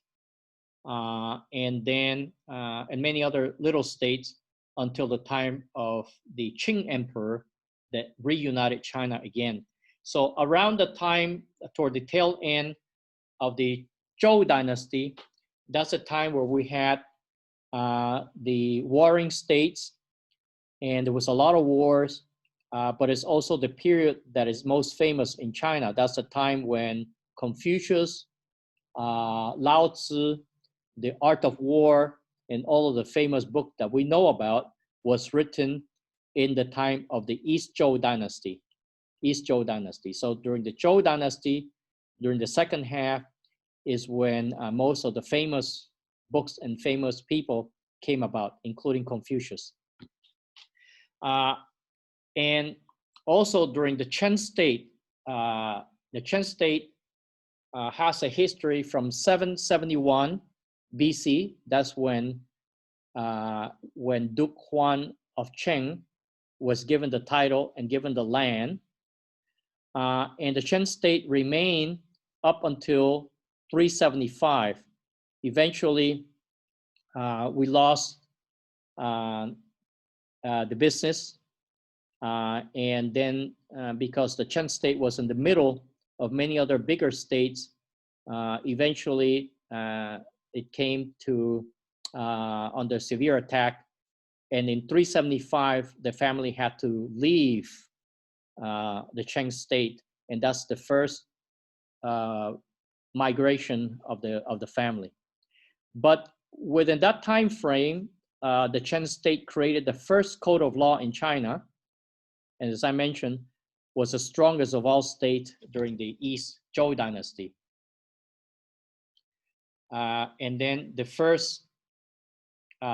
and many other little states until the time of the Qing Emperor that reunited China again. So around the time toward the tail end of the Zhou dynasty, that's a time where we had the warring states, and there was a lot of wars, but it's also the period that is most famous in China. That's the time when Confucius, Lao Tzu, the Art of War and all of the famous book that we know about was written in the time of the East Zhou dynasty. East Zhou dynasty. So during the Zhou dynasty, during the second half, is when most of the famous books and famous people came about, including Confucius. And also during the Chen state, has a history from 771 BC. That's when Duke Huan of Zheng was given the title and given the land. And the Chen state remained up until 375. Eventually, we lost the business. And then because the Chen state was in the middle of many other bigger states, eventually it came to under severe attack. And in 375, the family had to leave the Zheng state, and that's the first migration of the family. But within that time frame, the Chen state created the first code of law in China, and as I mentioned, was the strongest of all states during the East Zhou dynasty. And then the first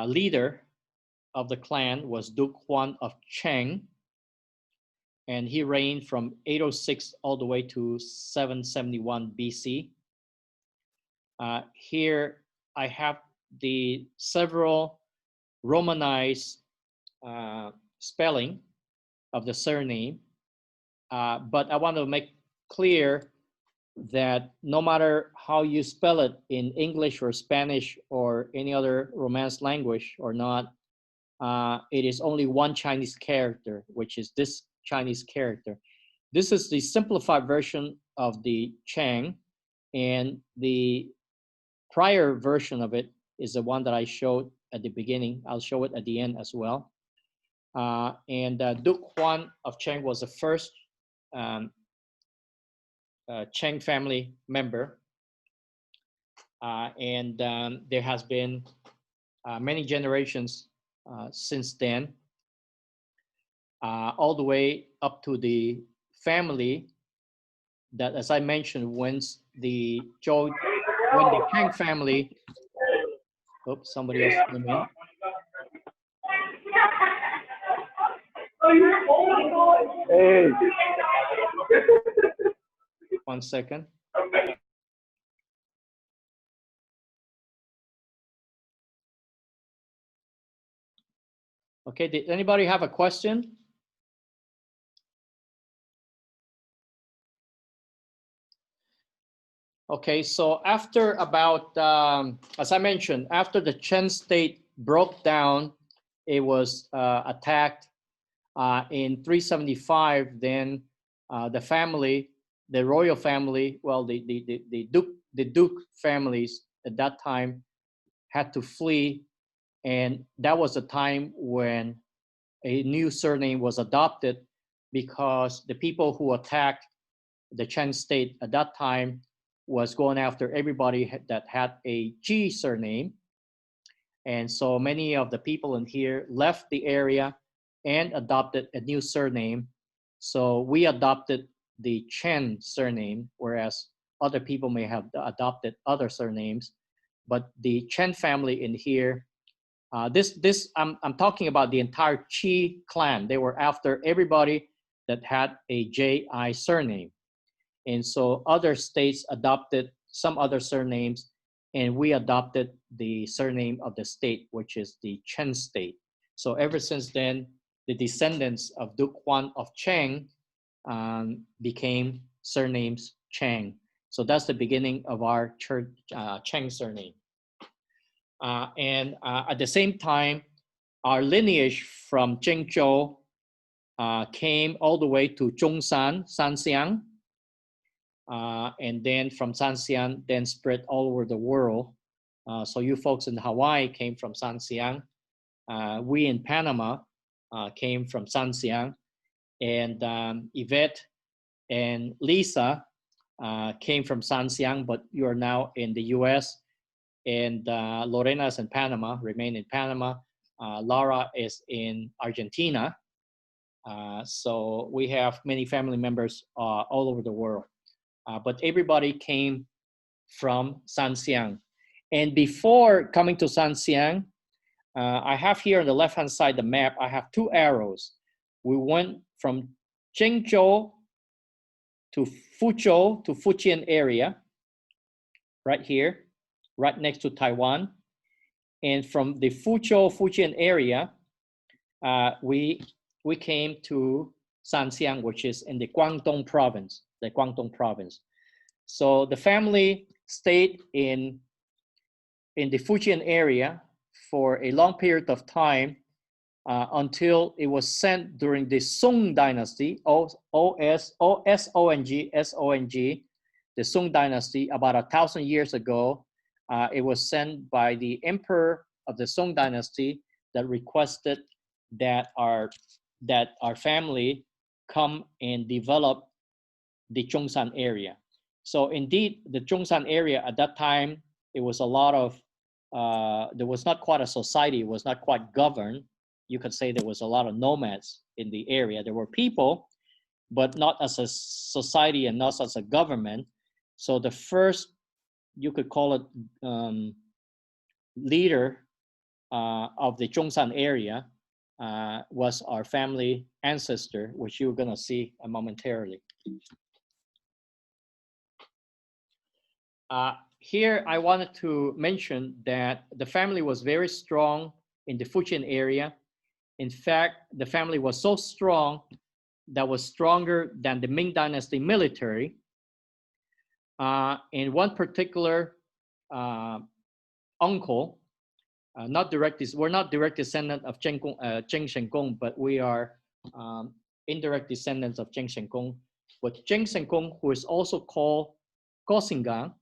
leader of the clan was Duke Huan of Zheng, and he reigned from 806 all the way to 771 BC. Here I have the several Romanized spelling of the surname, but I want to make clear that no matter how you spell it in English or Spanish or any other Romance language or not, it is only one Chinese character, which is this Chinese character. This is the simplified version of the Chang, and the prior version of it is the one that I showed at the beginning. I'll show it at the end as well. And Duke Huan of Zheng was the first Cheng family member. And there has been many generations since then, all the way up to the family that, as I mentioned, when the Cheng family, oops, somebody else came in. Hey. One second. Okay, did anybody have a question? Okay, so after about, as I mentioned, after the Chen state broke down, it was attacked in 375. Then the family, the royal family, well, the Duke families at that time had to flee, and that was the time when a new surname was adopted, because the people who attacked the Chen state at that time was going after everybody that had a G surname. And so many of the people in here left the area and adopted a new surname. So we adopted the Chen surname, whereas other people may have adopted other surnames. But the Chen family in here, I'm talking about the entire Qi clan. They were after everybody that had a J-I surname. And so other states adopted some other surnames, and we adopted the surname of the state, which is the Chen state. So ever since then, the descendants of Duke Huan of Zheng became surnames Cheng. So that's the beginning of our Cheng surname. And at the same time, our lineage from Zhengzhou came all the way to Zhongshan, Sanxiang. And then from Sanxiang, then spread all over the world. So you folks in Hawaii came from Sanxiang. We in Panama came from Sanxiang. And Yvette and Lisa came from Sanxiang, but you are now in the US. and Lorena is in Panama, remain in Panama. Laura is in Argentina. So we have many family members all over the world. But everybody came from Sanxiang. And before coming to Sanxiang, I have here on the left-hand side the map, I have two arrows. We went from Zhengzhou to Fuzhou to Fujian area, right here, right next to Taiwan. And from the Fuzhou, Fujian area, we came to Sanxiang, which is in the Guangdong province, So the family stayed in the Fujian area for a long period of time until it was sent during the Song dynasty, S-O-N-G, the Song dynasty, about 1,000 years ago. It was sent by the emperor of the Song dynasty that requested that our family come and develop the Zhongshan area. So indeed, the Zhongshan area at that time, it was a lot of, there was not quite a society, it was not quite governed. You could say there was a lot of nomads in the area. There were people, but not as a society and not as a government. So the first, you could call it leader of the Zhongshan area was our family ancestor, which you're gonna see momentarily. Here, I wanted to mention that the family was very strong in the Fujian area. In fact, the family was so strong that was stronger than the Ming Dynasty military. And one particular uncle, we're not direct descendant of Zheng Shenkong, but we are indirect descendants of Zheng Shenkong. But Zheng Shenkong, who is also called Kosingang,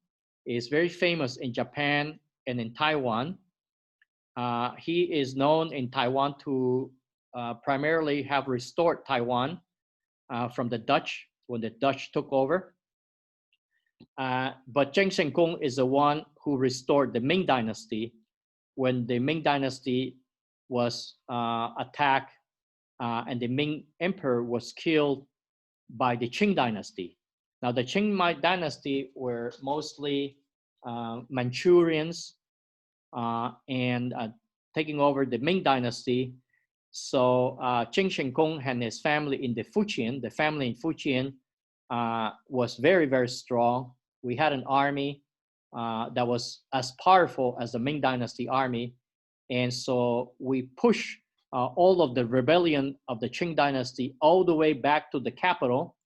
is very famous in Japan and in Taiwan. He is known in Taiwan to primarily have restored Taiwan from the Dutch when the Dutch took over. But Zheng Shenkong is the one who restored the Ming Dynasty when the Ming Dynasty was attacked and the Ming Emperor was killed by the Qing Dynasty. Now, the Qing Dynasty were mostly Manchurians and taking over the Ming Dynasty. So Zheng Shenkong and his family in the Fujian, the family in Fujian was very, very strong. We had an army that was as powerful as the Ming Dynasty army. And so we pushed all of the rebellion of the Qing Dynasty all the way back to the capital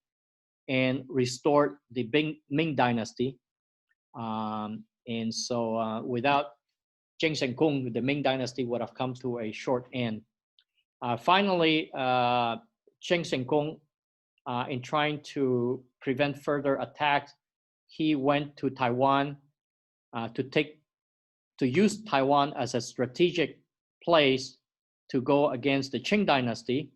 and restored the Ming Dynasty. And so without Zheng Shenkong, the Ming Dynasty would have come to a short end. Finally, Zheng Shenkong, in trying to prevent further attacks, he went to Taiwan to use Taiwan as a strategic place to go against the Qing Dynasty.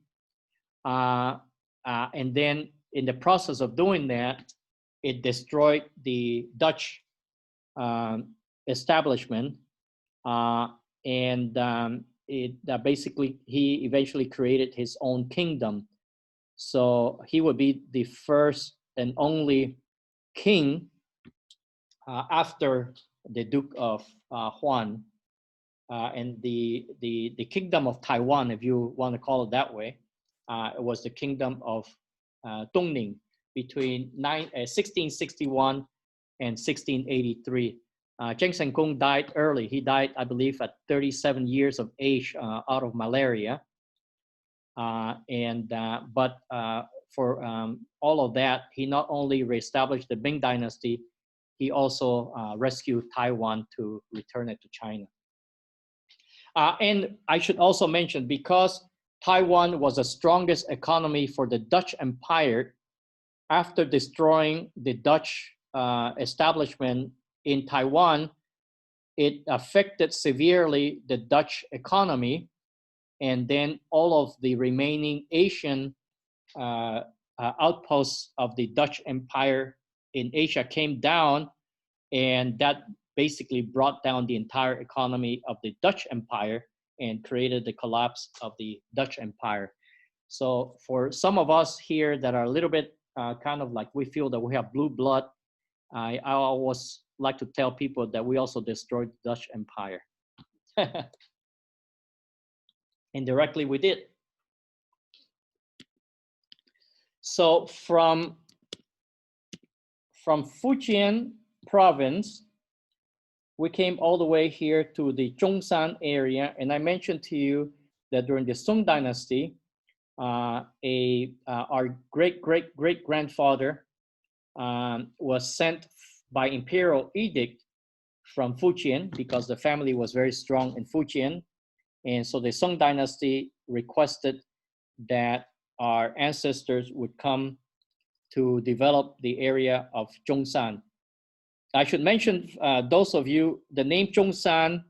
And then in the process of doing that, it destroyed the Dutch establishment. Basically, he eventually created his own kingdom. So he would be the first and only king after the Duke of Huan. And the kingdom of Taiwan, if you want to call it that way, it was the kingdom of Dongning between 1661 and 1683. Zheng Shenkong died early. He died, I believe, at 37 years of age out of malaria. But for all of that, he not only reestablished the Ming Dynasty, he also rescued Taiwan to return it to China. And I should also mention, because Taiwan was the strongest economy for the Dutch Empire, after destroying the Dutch establishment in Taiwan, it affected severely the Dutch economy. And then all of the remaining Asian outposts of the Dutch Empire in Asia came down, and that basically brought down the entire economy of the Dutch Empire and created the collapse of the Dutch Empire. So for some of us here that are a little bit kind of like we feel that we have blue blood, I always like to tell people that we also destroyed the Dutch Empire. Indirectly, we did. So from Fujian province, we came all the way here to the Zhongshan area. And I mentioned to you that during the Song Dynasty, our great-great-great-grandfather was sent by imperial edict from Fujian because the family was very strong in Fujian. And so the Song Dynasty requested that our ancestors would come to develop the area of Zhongshan. I should mention, those of you, the name Zhongshan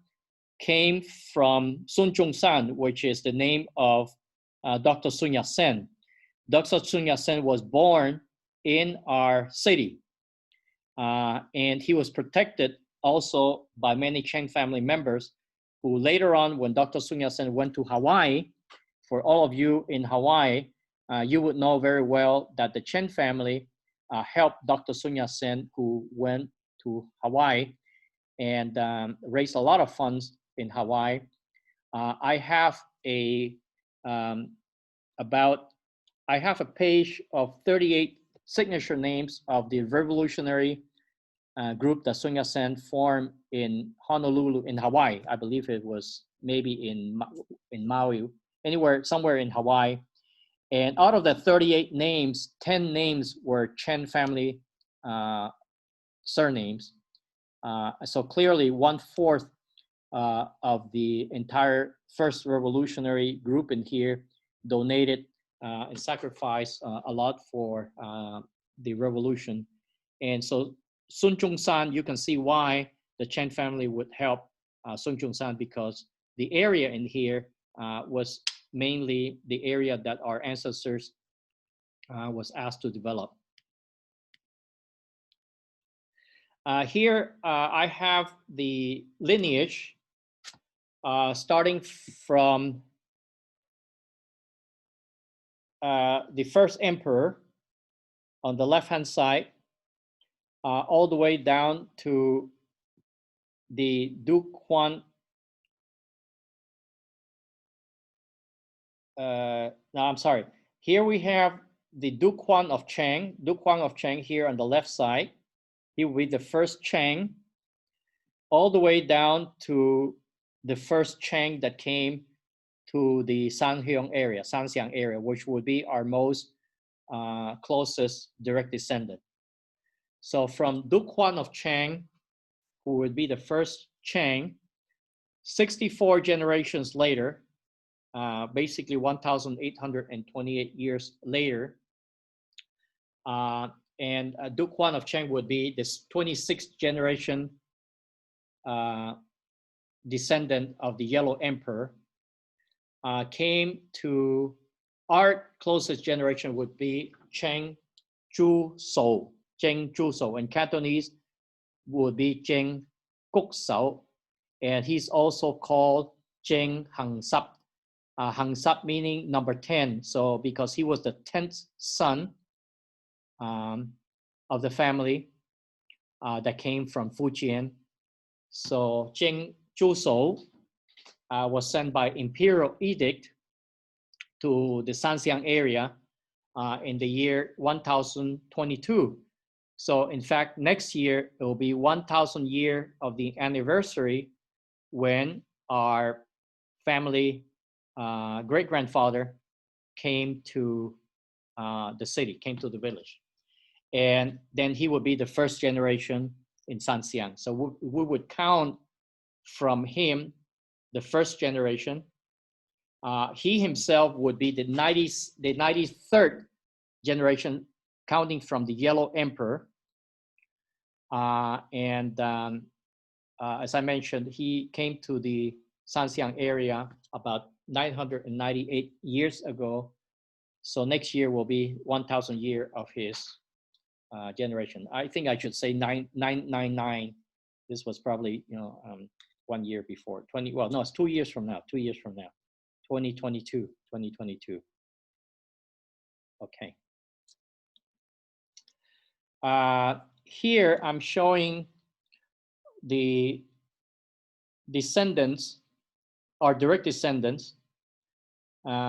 came from Sun Zhongshan, which is the name of Dr. Sun Yat-sen. Dr. Sun Yat-sen was born in our city, and he was protected also by many Zheng family members who later on, when Dr. Sun Yat-sen went to Hawaii, for all of you in Hawaii, you would know very well that the Chen family helped Dr. Sun Yat-sen, who went to Hawaii and raised a lot of funds in Hawaii. I have a page of 38 signature names of the revolutionary group that Sun Yat-sen formed in Honolulu, in Hawaii. I believe it was maybe in Maui, somewhere in Hawaii. And out of the 38 names, 10 names were Chen family surnames. So clearly 1/4 of the entire first revolutionary group in here donated and sacrificed a lot for the revolution. And so Sun Zhongshan, you can see why the Chen family would help Sun Zhongshan, because the area in here was mainly the area that our ancestors was asked to develop. Here I have the lineage starting from the first emperor on the left-hand side, all the way down to the Duke Huan. No, I'm sorry. Here we have the Duke Huan of Zheng. Duke Huan of Zheng here on the left side. He will be the first Zheng, all the way down to the first Zheng that came to the Sanxiang area, which would be our most closest direct descendant. So from Duke Huan of Zheng, who would be the first Zheng, 64 generations later, basically 1,828 years later, and Duke Huan of Zheng would be this 26th generation descendant of the Yellow Emperor, came to our closest generation would be Zheng Zhu Shou. Zheng Zhu Shou. In Cantonese would be Zheng Guk Shou. And he's also called Zheng Hang Sap. Hang Sap meaning number 10. So because he was the 10th son of the family that came from Fujian. So Zheng Zhu Shou was sent by imperial edict to the Sanxiang area in the year 1022. So in fact, next year, it will be 1,000 year of the anniversary when our family great-grandfather came to the city, came to the village. And then he would be the first generation in Sanxiang. So we would count from him the first generation. He himself would be the 93rd generation, counting from the Yellow Emperor. As I mentioned, he came to the Sanxiang area about 998 years ago. So next year will be 1,000 year of his generation. I think I should say 999 This was probably, 1 year before. Well, no, it's 2 years from now. 2 years from now. 2022. 2022. Okay. Here I'm showing the descendants, or direct descendants,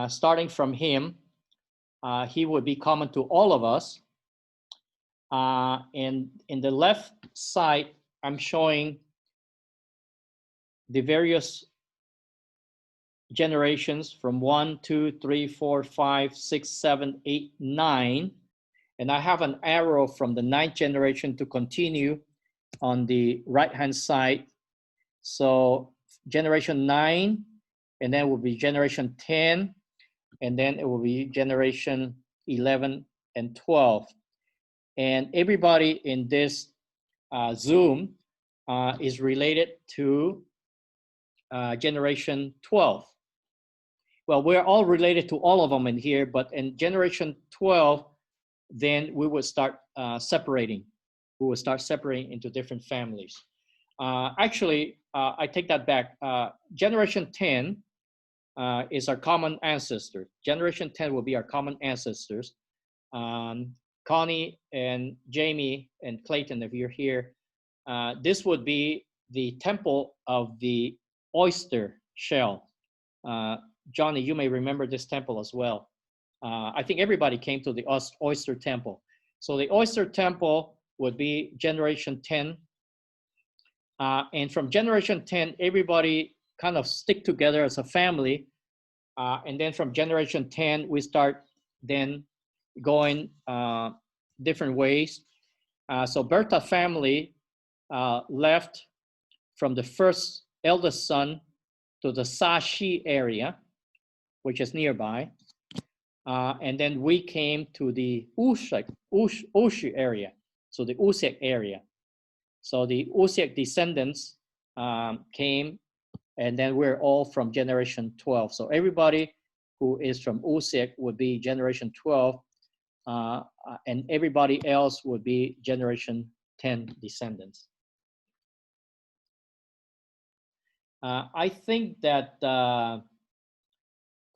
starting from him. He would be common to all of us. And in the left side, I'm showing the various generations from 1, 2, 3, 4, 5, 6, 7, 8, 9. And I have an arrow from the 9th generation to continue on the right-hand side. So generation 9, and then will be generation 10, and then it will be generation 11 and 12. And everybody in this Zoom is related to generation 12. Well, we're all related to all of them in here, but in generation 12, then we would start separating. We will start separating into different families. Actually, I take that back. Generation 10 is our common ancestor. Generation 10 will be our common ancestors. Connie and Jamie and Clayton, if you're here, this would be the temple of the oyster shell. Johnny, you may remember this temple as well. I think everybody came to the oyster temple. So the oyster temple would be generation 10. And from generation 10, everybody kind of stick together as a family. And then from generation 10, we start then going different ways. So Bertha family left from the first eldest son to the Sashi area, which is nearby. And then we came to the Ushi area, so the Usiek area. So the Usiek descendants came, and then we're all from generation 12. So everybody who is from Usiek would be generation 12, and everybody else would be generation 10 descendants. I think that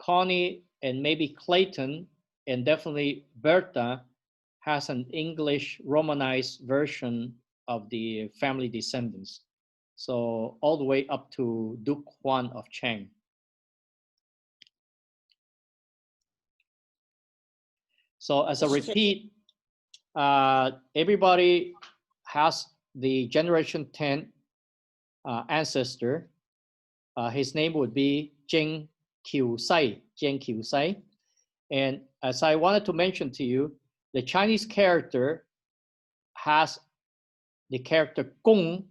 Connie and maybe Clayton and definitely Bertha has an English romanized version of the family descendants. So all the way up to Duke Huan of Zheng. So as a repeat, everybody has the generation 10 ancestor. His name would be Zheng Qiusai. And as I wanted to mention to you, the Chinese character has the character Gong.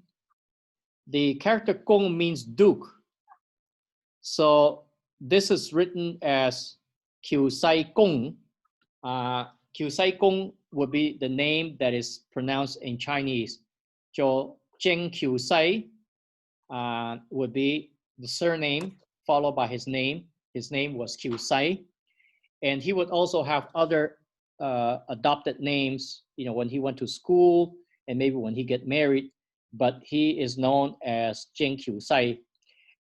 The character Gong means duke. So this is written as Qiusai Gong. Qiusai Gong would be the name that is pronounced in Chinese. So Zheng Qiusai would be the surname followed by his name. His name was Qiusai. And he would also have other adopted names, when he went to school and maybe when he get married, but he is known as Zheng Qiusai.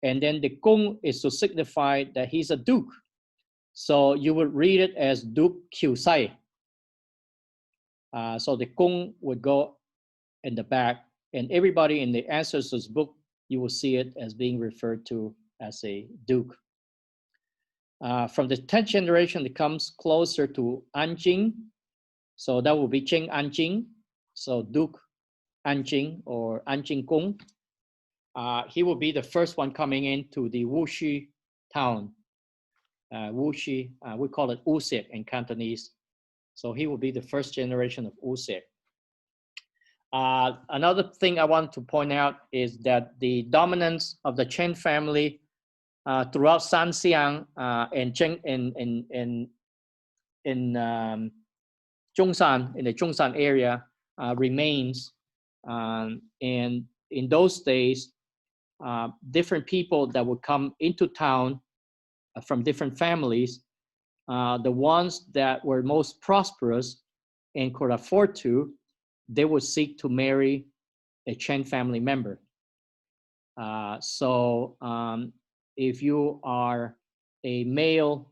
And then the Gong is to signify that he's a duke. So you would read it as Duke Qiusai. So the Gong would go in the back, and everybody in the ancestors book, you will see it as being referred to as a duke. From the 10th generation, it comes closer to Anjing. So that will be Zheng Anjing. So Duke Anjing or Anjing Gong. He will be the first one coming into the Wuxi town. Wuxi, we call it Usiek in Cantonese. So he will be the first generation of Usiek. Another thing I want to point out is that the dominance of the Chen family throughout Sanxiang and in Zhongshan, in the Zhongshan area, remains. And in those days, different people that would come into town from different families, the ones that were most prosperous and could afford to, they would seek to marry a Cheng family member. So if you are a male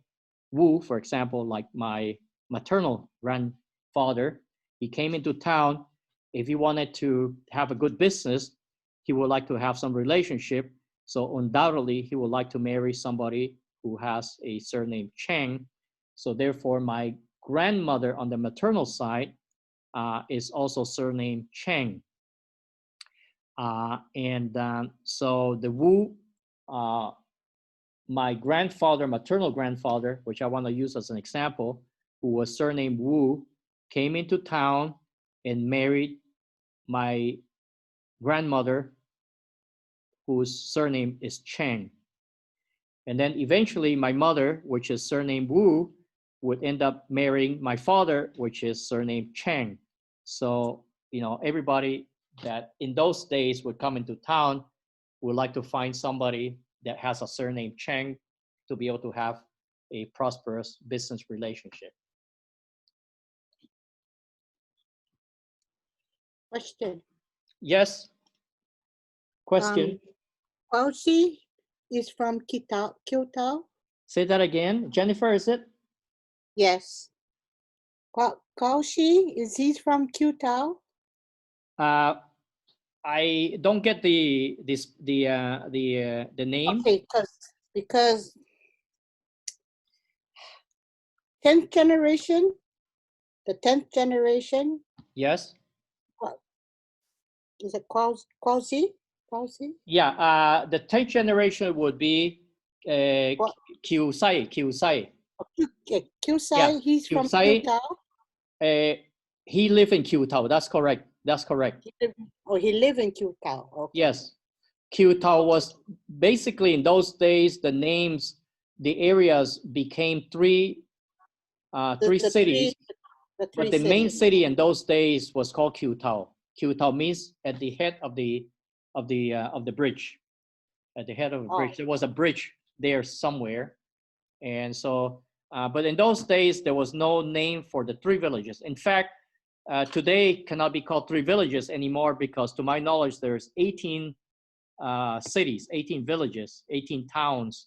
Wu, for example, like my maternal grandfather, he came into town. If he wanted to have a good business, he would like to have some relationship. So undoubtedly, he would like to marry somebody who has a surname Cheng. So therefore, my grandmother on the maternal side is also surname Cheng. So the Wu, my grandfather, maternal grandfather, which I want to use as an example, who was surnamed Wu, came into town and married my grandmother, whose surname is Cheng. And then eventually my mother, which is surnamed Wu, would end up marrying my father, which is surnamed Cheng. So, you know, everybody that in those days would come into town would like to find somebody that has a surname Cheng to be able to have a prosperous business relationship. Question. Yes? Question? Guoxi is from Kyoto. Say that again. Jennifer, is it? Yes. Guoxi, is he from Kyoto? I don't get the name. Okay, because 10th generation, the 10th generation, Yes. is it Guoxi? Yeah. The 10th generation would be Kyusai. Kyusai, Yeah, he's from Kyusai. Kyoto. He lived in Kyoto. That's correct. That's correct. He lived in Kyoto. Okay. Yes. Kyoto was basically in those days, the names, the areas became three cities. But the main city in those days was called Kyoto. Kyoto means at the head of the bridge. At the head of the bridge, there was a bridge there somewhere, and so. But in those days, there was no name for the three villages. In fact, today cannot be called three villages anymore because, to my knowledge, there's 18 cities, 18 villages, 18 towns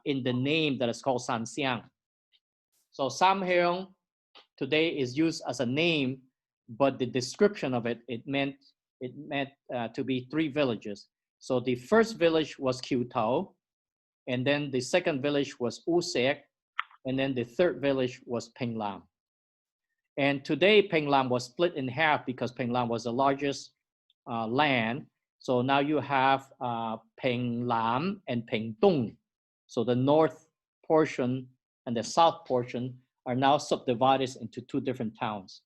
in the name that is called Sanxiang. So Samheung today is used as a name, but the description of it, it meant to be three villages. So the first village was Kyoto, and then the second village was Usek, and then the third village was Penglam. And today Penglam was split in half because Penglam was the largest land. So now you have Penglam and Pengtung. So the north portion and the south portion are now subdivided into two different towns.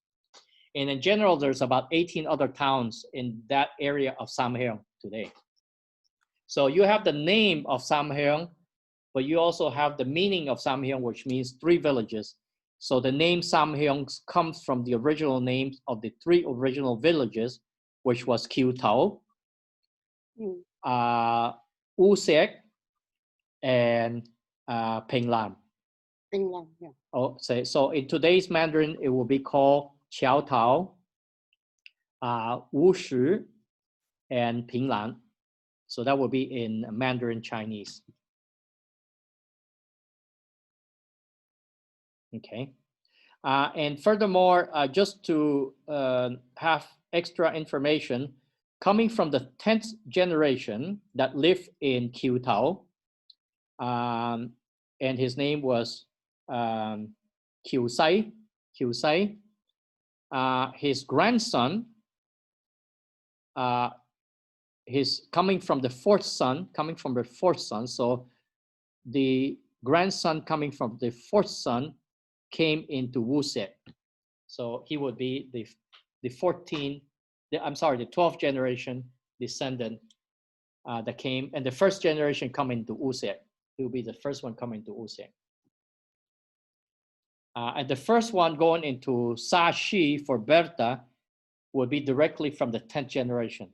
And in general, there's about 18 other towns in that area of Samheung today. So you have the name of Samheung, but you also have the meaning of Samheung, which means three villages. So the name Samheung comes from the original names of the three original villages, which was Kyoto, Usek, and Penglam. Penglam, yeah. Oh, so in today's Mandarin, it will be called Qiaotao, Wushi, and Pinglan. So that will be in Mandarin Chinese. Okay. And furthermore, just to have extra information, coming from the 10th generation that lived in Kyoto, and his name was Kyusai. His grandson, his coming from the fourth son. So the grandson coming from the fourth son came into Wusek. So he would be the 12th generation descendant that came, and the first generation coming into Wusek. He will be the first one coming to Wusek. And the first one going into Sashi for Berta would be directly from the 10th generation.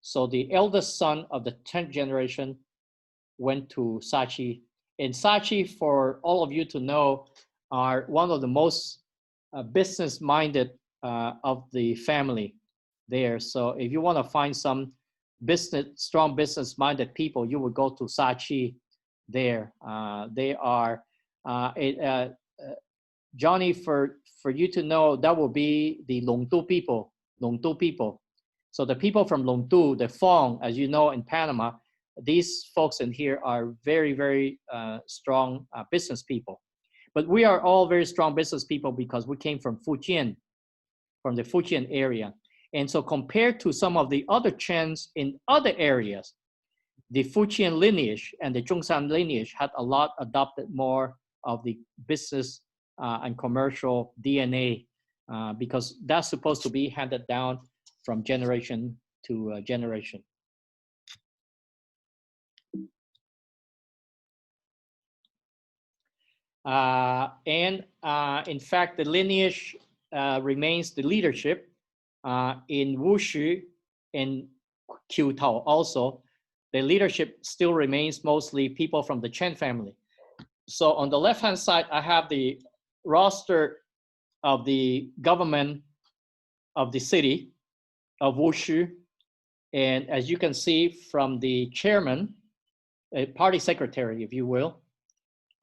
So the eldest son of the 10th generation went to Sachi. And Sachi, for all of you to know, are one of the most business-minded of the family. there. So if you want to find some strong business-minded people, you would go to Sachi there. They are, Johnny, for you to know, that will be the Longtu people. Longtu people. So the people from Longtu, the Fong, as you know, in Panama, these folks in here are very, very strong business people. But we are all very strong business people because we came from Fujian, from the Fujian area. And so compared to some of the other Chens in other areas, the Fujian lineage and the Zhongshan lineage had a lot adopted more of the business and commercial DNA because that's supposed to be handed down from generation to generation. In fact, the lineage remains the leadership in Wushu and Qiutao also. The leadership still remains mostly people from the Chen family. So on the left-hand side, I have the roster of the government of the city of Wushu. And as you can see from the chairman, a party secretary, if you will,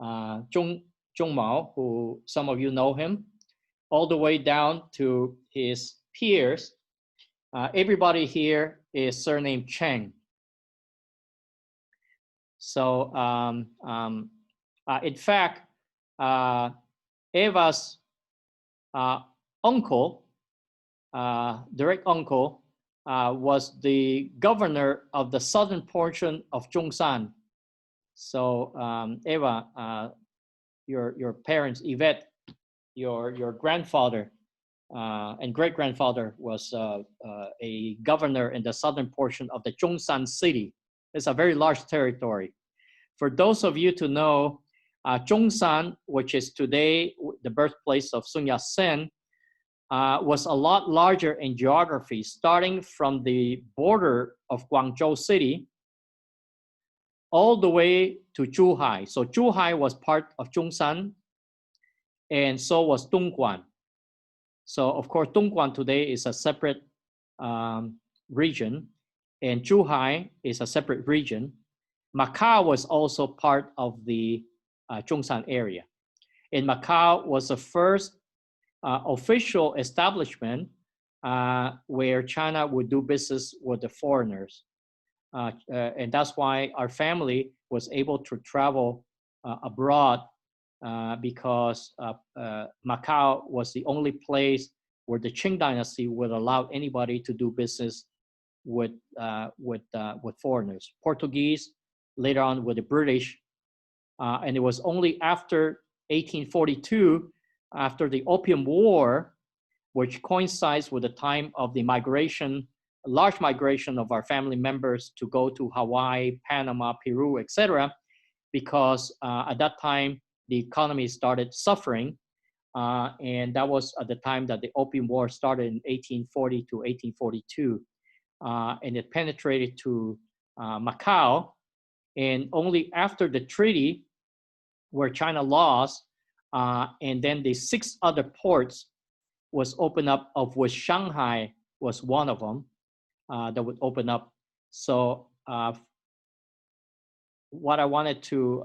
Zheng Mao, who some of you know him, all the way down to his peers. Everybody here is surnamed Cheng. So in fact, Eva's uncle, direct uncle, was the governor of the southern portion of Zhongshan. So Eva, your parents, Yvette, your grandfather and great-grandfather was a governor in the southern portion of the Zhongshan city. It's a very large territory. For those of you to know, Zhongshan, which is today the birthplace of Sun Yat-sen, was a lot larger in geography, starting from the border of Guangzhou city all the way to Zhuhai. So Zhuhai was part of Zhongshan, and so was Dongguan. So of course, Dongguan today is a separate region, and Zhuhai is a separate region. Macau was also part of the Zhongshan area. And Macau was the first official establishment where China would do business with the foreigners. And that's why our family was able to travel abroad because Macau was the only place where the Qing dynasty would allow anybody to do business with foreigners. Portuguese, later on with the British, and it was only after 1842, after the Opium War, which coincides with the time of the migration, large migration of our family members to go to Hawaii, Panama, Peru, etc., because at that time the economy started suffering, and that was at the time that the Opium War started in 1840 to 1842, and it penetrated to Macau. And only after the treaty where China lost, and then the 6 other ports was opened up, of which Shanghai was one of them that would open up. So what I wanted to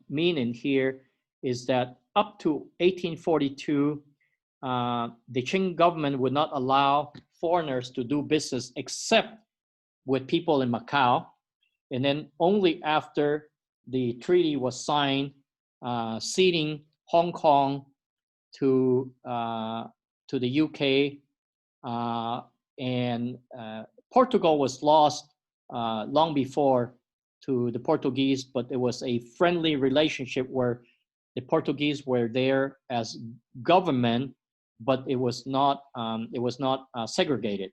mean in here is that up to 1842, the Qing government would not allow foreigners to do business except with people in Macau. And then only after the treaty was signed, ceding Hong Kong to the UK, and Portugal was lost long before to the Portuguese, but it was a friendly relationship where the Portuguese were there as government, but it was not segregated.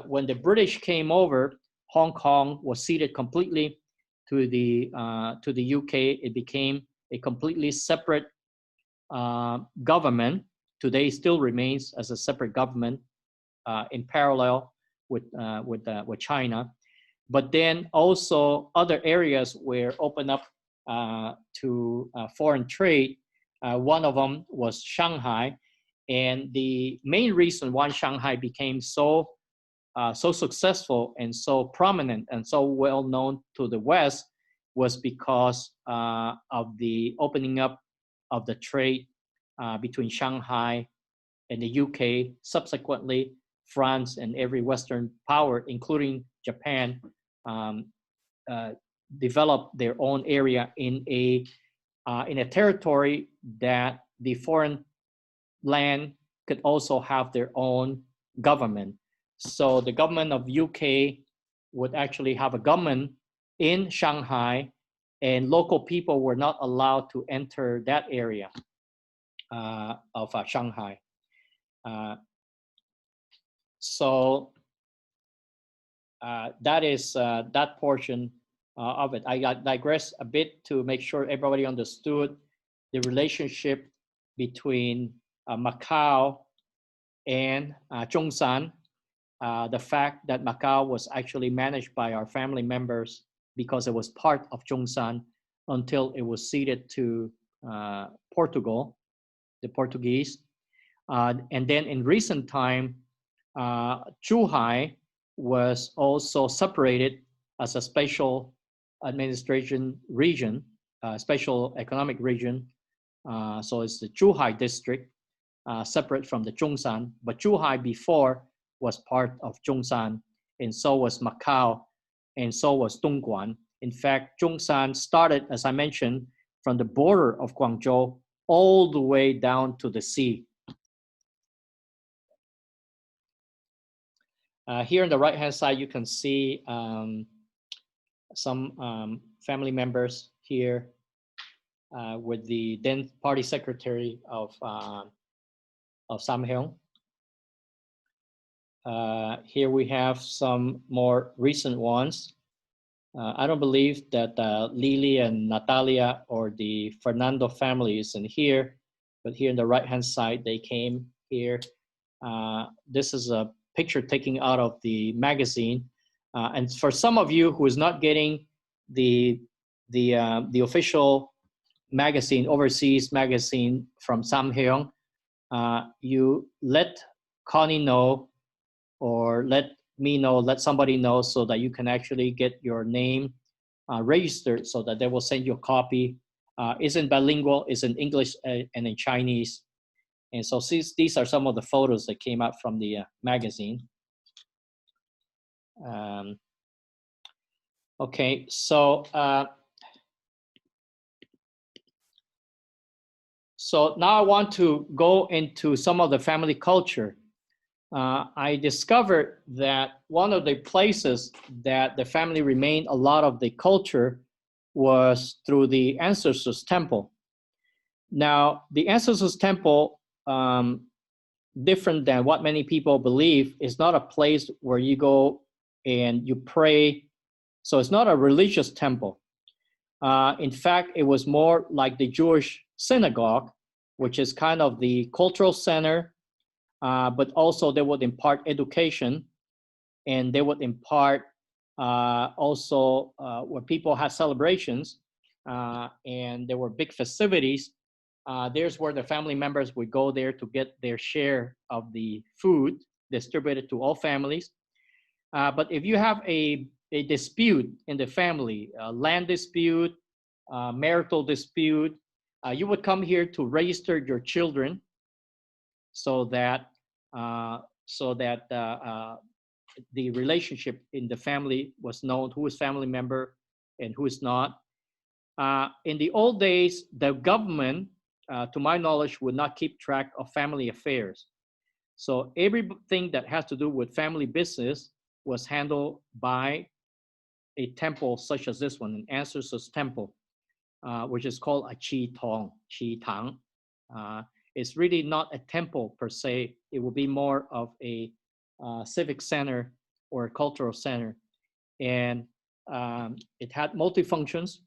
When the British came over, Hong Kong was ceded completely to the UK. It became a completely separate government. Today, still remains as a separate government in parallel with China. But then also other areas were opened up to foreign trade. One of them was Shanghai, and the main reason why Shanghai became so so successful and so prominent and so well known to the West was because of the opening up of the trade between Shanghai and the UK, subsequently France and every Western power, including Japan, um, developed their own area in a territory that the foreign land could also have their own government. So the government of UK would actually have a government in Shanghai, and local people were not allowed to enter that area of Shanghai. So that is that portion of it. I digress a bit to make sure everybody understood the relationship between Macau and Zhongshan. The fact that Macau was actually managed by our family members because it was part of Zhongshan until it was ceded to Portugal, the Portuguese. And then in recent time, Zhuhai was also separated as a special administration region, special economic region. So it's the Zhuhai district, separate from the Zhongshan. But Zhuhai before was part of Zhongshan, and so was Macau, and so was Dongguan. In fact, Zhongshan started, as I mentioned, from the border of Guangzhou all the way down to the sea. Here on the right-hand side, you can see some family members here with the then party secretary of Samheung. Here we have some more recent ones. I don't believe that Lily and Natalia or the Fernando family is in here, but here on the right-hand side, they came here. This is a picture taken out of the magazine. And for some of you who is not getting the official magazine, overseas magazine from Samheung, you let Connie know, or let me know, let somebody know, so that you can actually get your name registered, so that they will send you a copy. It's in bilingual, it's in English and in Chinese. And so these are some of the photos that came out from the magazine. Okay, so so now I want to go into some of the family culture. I discovered that one of the places that the family remained a lot of the culture was through the ancestors' temple. Now, the ancestors' temple, different than what many people believe, is not a place where you go and you pray. So it's not a religious temple. In fact, it was more like the Jewish synagogue, which is kind of the cultural center, but also they would impart education, and they would impart also where people had celebrations and there were big festivities. There's where the family members would go there to get their share of the food distributed to all families. But if you have a dispute in the family, a land dispute, marital dispute, you would come here to register your children so that the relationship in the family was known, who is family member and who is not. In the old days, the government, to my knowledge, would not keep track of family affairs. So everything that has to do with family business was handled by a temple such as this one, an ancestors temple, which is called a qi tang. It's really not a temple per se. It will be more of a civic center or a cultural center. And it had multi-functions.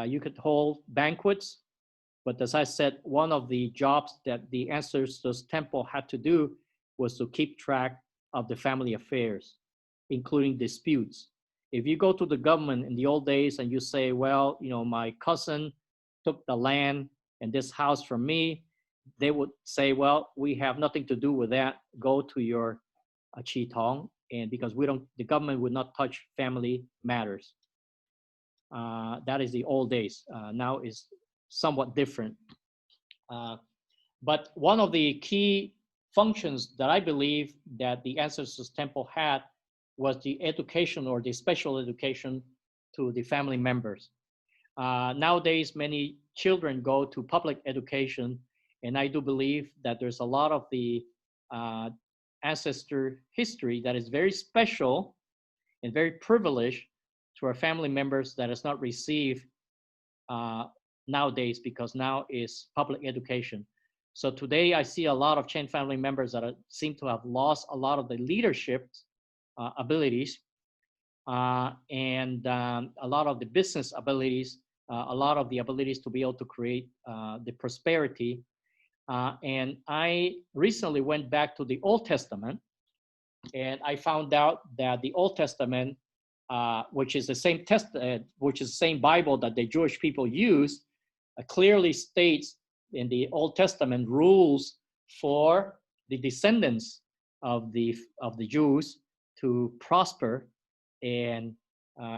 You could hold banquets, but as I said, one of the jobs that the ancestors temple had to do was to keep track of the family affairs, including disputes. If you go to the government in the old days and you say, well, you know, my cousin took the land and this house from me, they would say, well, we have nothing to do with that. Go to your qi tong and because the government would not touch family matters. That is the old days. Now is somewhat different. But one of the key functions that I believe that the ancestors temple had was the education or the special education to the family members. Nowadays, many children go to public education, and I do believe that there's a lot of the ancestor history that is very special and very privileged to our family members that is not received nowadays, because now is public education. So today I see a lot of Chen family members that seem to have lost a lot of the leadership abilities and a lot of the business abilities, a lot of the abilities to be able to create the prosperity. And I recently went back to the Old Testament, and I found out that the Old Testament, which is the same Bible that the Jewish people use, clearly states in the Old Testament rules for the descendants of the Jews to prosper and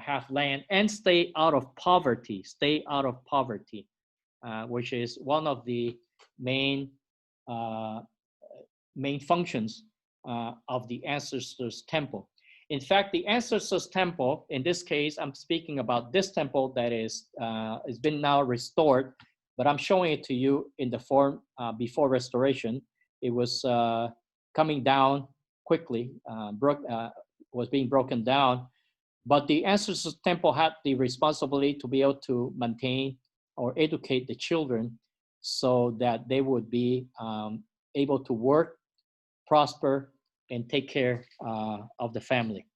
have land and stay out of poverty, which is one of the main functions of the ancestors temple. In fact, the ancestors temple, in this case, I'm speaking about this temple that is has been now restored, but I'm showing it to you in the form before restoration. It was coming down quickly, was being broken down. But the ancestors temple had the responsibility to be able to maintain or educate the children so that they would be able to work, prosper, and take care of the family.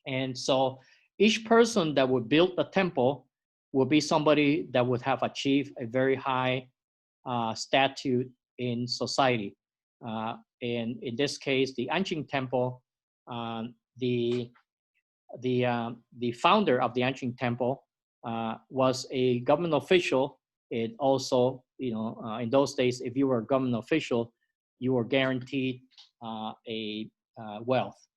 And so each person that would build the temple would be somebody that would have achieved a very high status in society. And in this case, the Anqing temple, the founder of the Anqing temple was a government official. It also, in those days, if you were a government official, you were guaranteed a wealth.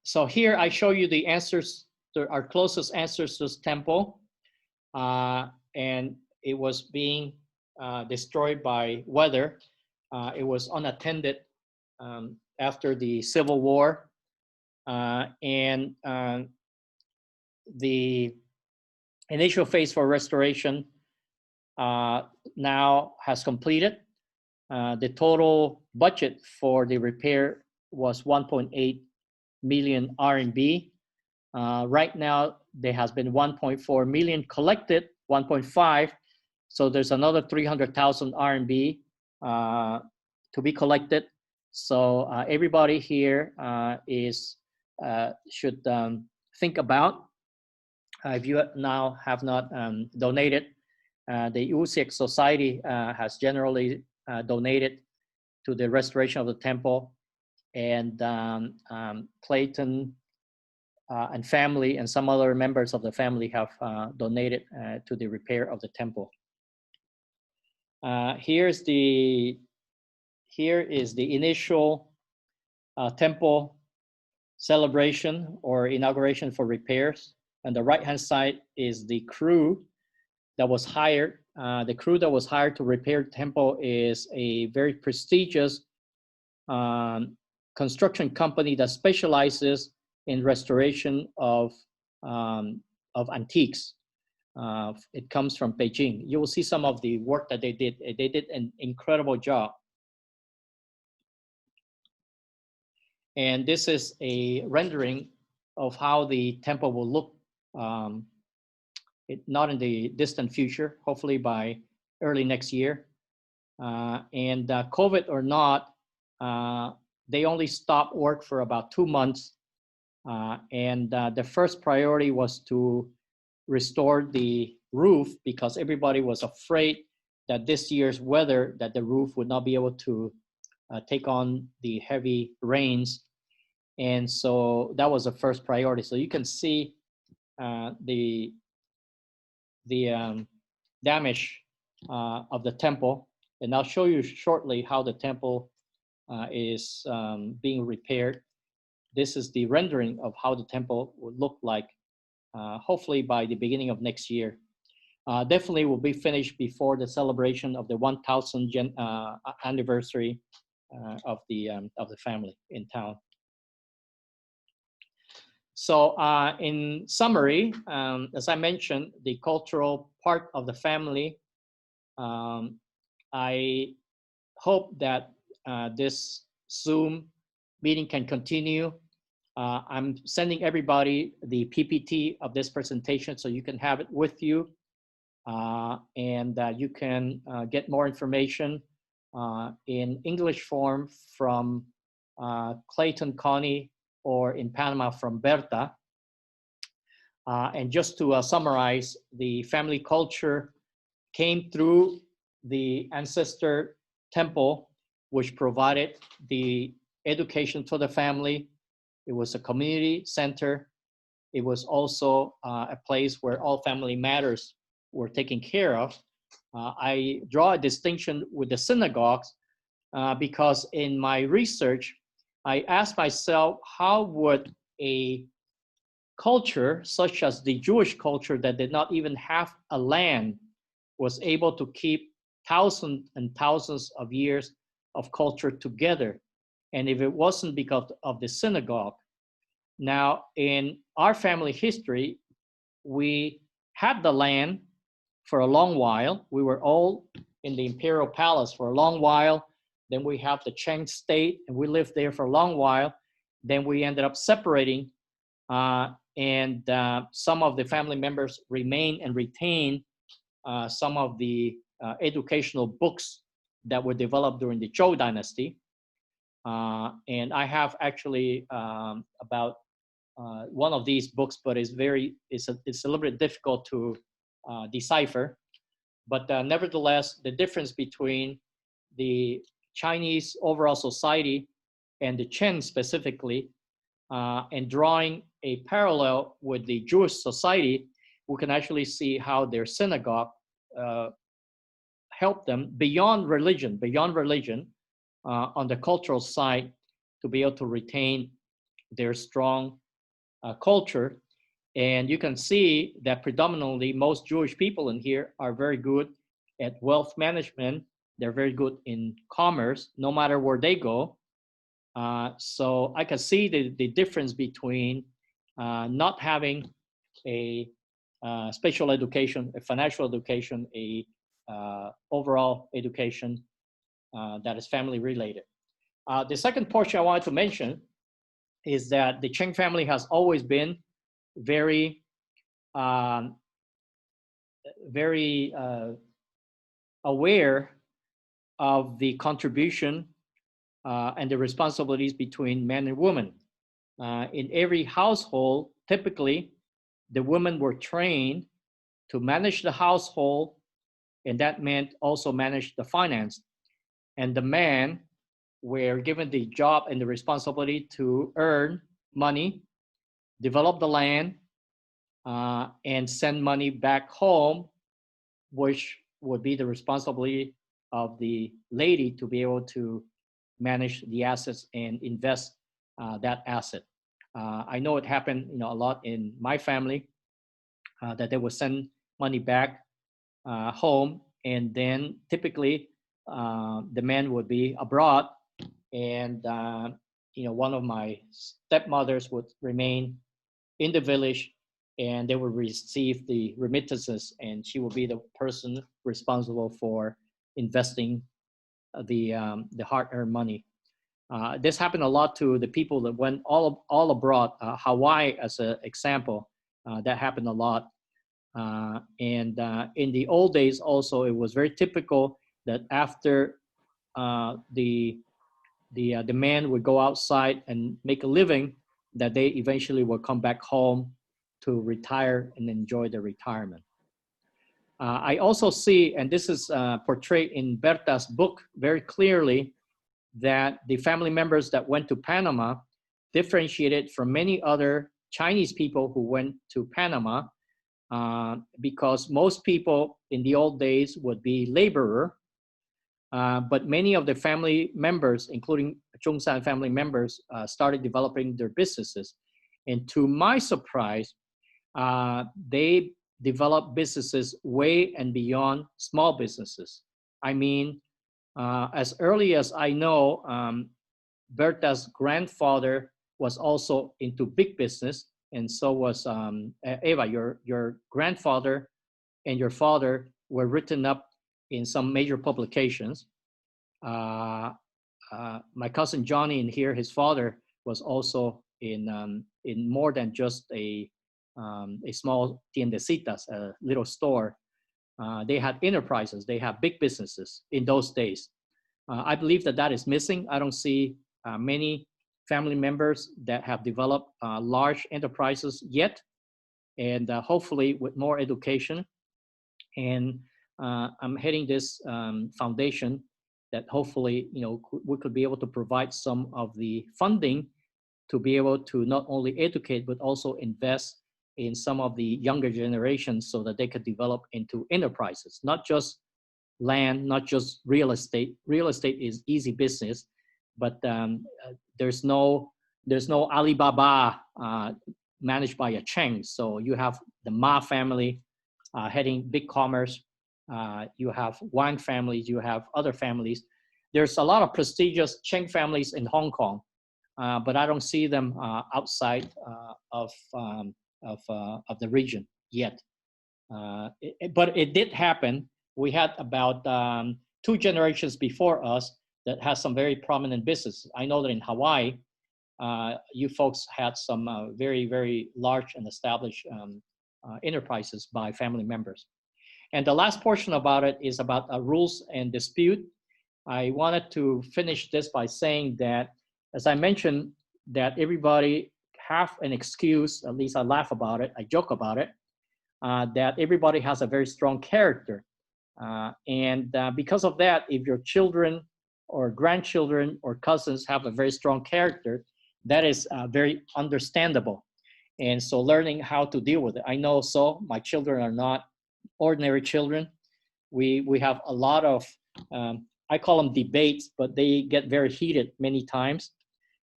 So here I show you the answers to our closest ancestors temple, and it was being destroyed by weather. It was unattended after the Civil War, and the initial phase for restoration now has completed. The total budget for the repair was 1.8 million RMB. Right now, there has been 1.4 million collected, 1.5. So there's another 300,000 RMB to be collected. So everybody here should think about, if you now have not donated, the UCX Society has generally donated to the restoration of the temple, and Clayton and family and some other members of the family have donated to the repair of the temple. Here is the initial temple celebration or inauguration for repairs. On the right-hand side is the crew that was hired. The crew that was hired to repair the temple is a very prestigious construction company that specializes in restoration of antiques. It comes from Beijing. You will see some of the work that they did. They did an incredible job. And this is a rendering of how the temple will look, not in the distant future, hopefully by early next year. And COVID or not, they only stopped work for about 2 months. And the first priority was to restore the roof, because everybody was afraid that this year's weather, that the roof would not be able to take on the heavy rains. And so that was the first priority. So you can see the damage of the temple. And I'll show you shortly how the temple is being repaired. This is the rendering of how the temple would look like, hopefully by the beginning of next year. Definitely will be finished before the celebration of the 1000th anniversary of the family in town. So in summary, as I mentioned, the cultural part of the family, I hope that this Zoom meeting can continue. I'm sending everybody the PPT of this presentation so you can have it with you, and you can get more information in English form from Clayton, Connie, or in Panama from Berta. And just to summarize, the family culture came through the ancestor temple, which provided the education for the family. It was a community center. It was also a place where all family matters were taken care of. I draw a distinction with the synagogues because in my research, I asked myself, how would a culture such as the Jewish culture that did not even have a land was able to keep thousands and thousands of years of culture together? And if it wasn't because of the synagogue. Now, in our family history, we had the land for a long while. We were all in the imperial palace for a long while. Then we have the Zheng state, and we lived there for a long while. Then we ended up separating, and some of the family members remain and retain some of the educational books that were developed during the Zhou dynasty. And I have actually about one of these books, but it's a little bit difficult to decipher. But nevertheless, the difference between the Chinese overall society and the Chen specifically, and drawing a parallel with the Jewish society, we can actually see how their synagogue helped them beyond religion, on the cultural side, to be able to retain their strong culture. And you can see that predominantly most Jewish people in here are very good at wealth management. They're very good in commerce, no matter where they go. So I can see the difference between not having a special education, a financial education, a overall education that is family related. The second portion I wanted to mention is that the Zheng family has always been very aware of the contribution and the responsibilities between men and women. In every household, typically, the women were trained to manage the household, and that meant also manage the finance. And the men were given the job and the responsibility to earn money, develop the land, and send money back home, which would be the responsibility of the lady to be able to manage the assets and invest that asset. I know it happened, a lot in my family, that they would send money back home, and then typically the men would be abroad, and one of my stepmothers would remain in the village, and they would receive the remittances, and she would be the person responsible for investing the hard-earned money. This happened a lot to the people that went all abroad. Hawaii, as an example, that happened a lot. And in the old days, also, it was very typical that after the man would go outside and make a living, that they eventually would come back home to retire and enjoy their retirement. I also see, and this is portrayed in Berta's book very clearly, that the family members that went to Panama differentiated from many other Chinese people who went to Panama, because most people in the old days would be laborer, But many of the family members, including Zhongsan family members, started developing their businesses. And to my surprise, they developed businesses way and beyond small businesses. I mean, as early as I know, Berta's grandfather was also into big business, and so was Eva. Your grandfather and your father were written up in some major publications. My cousin Johnny in here, his father was also in more than just a small tiendecitas, a little store. They had enterprises, they had big businesses in those days. I believe that that is missing. I don't see many family members that have developed large enterprises yet. And hopefully with more education, and I'm heading this foundation that hopefully, we could be able to provide some of the funding to be able to not only educate, but also invest in some of the younger generations so that they could develop into enterprises, not just land, not just real estate. Real estate is easy business, but there's no Alibaba managed by a Zheng. So you have the Ma family heading big commerce. You have Wang families, you have other families. There's a lot of prestigious Zheng families in Hong Kong, but I don't see them outside of the region yet. But it did happen. We had about 2 generations before us that has some very prominent businesses. I know that in Hawaii, you folks had some very, very large and established enterprises by family members. And the last portion about it is about rules and dispute. I wanted to finish this by saying that, as I mentioned, that everybody have an excuse, at least I laugh about it, I joke about it, that everybody has a very strong character. And because of that, if your children or grandchildren or cousins have a very strong character, that is very understandable. And so learning how to deal with it. I know so, my children are not ordinary children. We have a lot of, I call them debates, but they get very heated many times.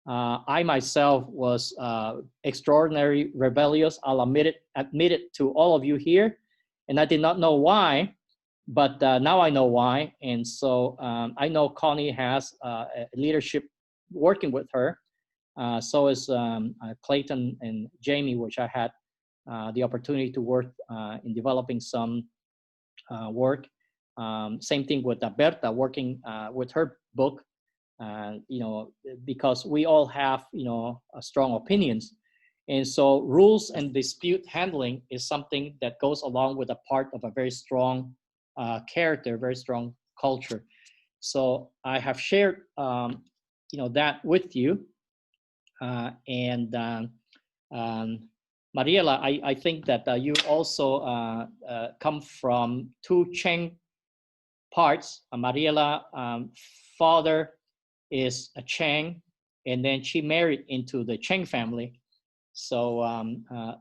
I myself was extraordinary rebellious. I'll admit it to all of you here. And I did not know why, but now I know why. And so I know Connie has leadership working with her. So is Clayton and Jamie, which I had the opportunity to work in developing some work. Same thing with Berta, working with her book. Because we all have, strong opinions. And so rules and dispute handling is something that goes along with a part of a very strong character, very strong culture. So I have shared, that with you. Mariela, I think that you also come from 2 Zheng parts. Mariela father is a Zheng, and then she married into the Zheng family. So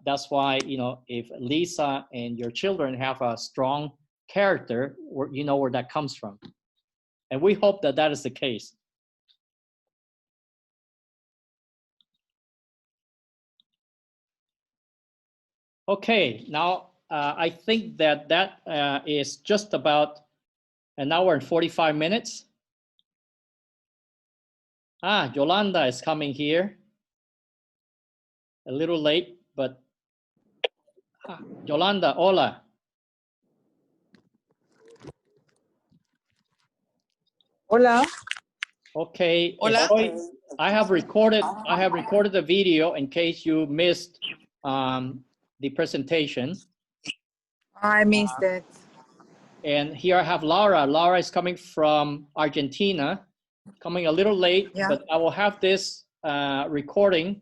that's why, if Lisa and your children have a strong character, you know where that comes from. And we hope that that is the case. Okay, now I think that is just about 1 hour and 45 minutes. Yolanda is coming here. A little late, but Yolanda, hola. Hola. Okay. Hola. I have recorded the video in case you missed the presentation. I missed it. And here I have Laura. Laura is coming from Argentina, coming a little late, Yeah. but I will have this recording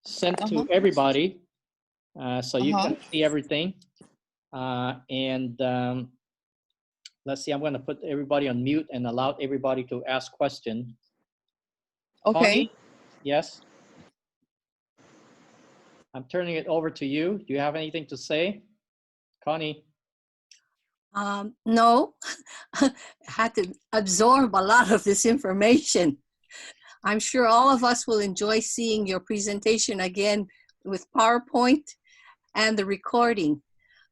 sent to everybody so you can see everything. Let's see, I'm going to put everybody on mute and allow everybody to ask questions. Okay. Connie? Yes? I'm turning it over to you. Do you have anything to say? Connie? No, had to absorb a lot of this information. I'm sure all of us will enjoy seeing your presentation again with PowerPoint and the recording.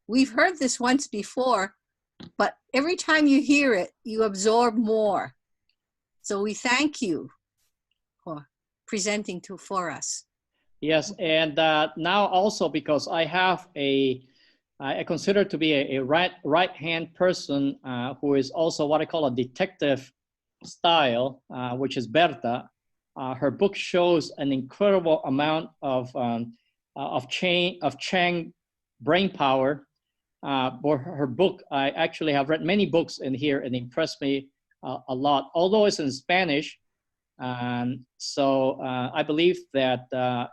We've heard this once before, but every time you hear it, you absorb more. So we thank you for presenting for us. Yes, and now also because I have I consider to be a right-hand person who is also what I call a detective style, which is Berta. Her book shows an incredible amount of Zheng brain power. For her book, I actually have read many books in here and impressed me a lot, although it's in Spanish. So I believe that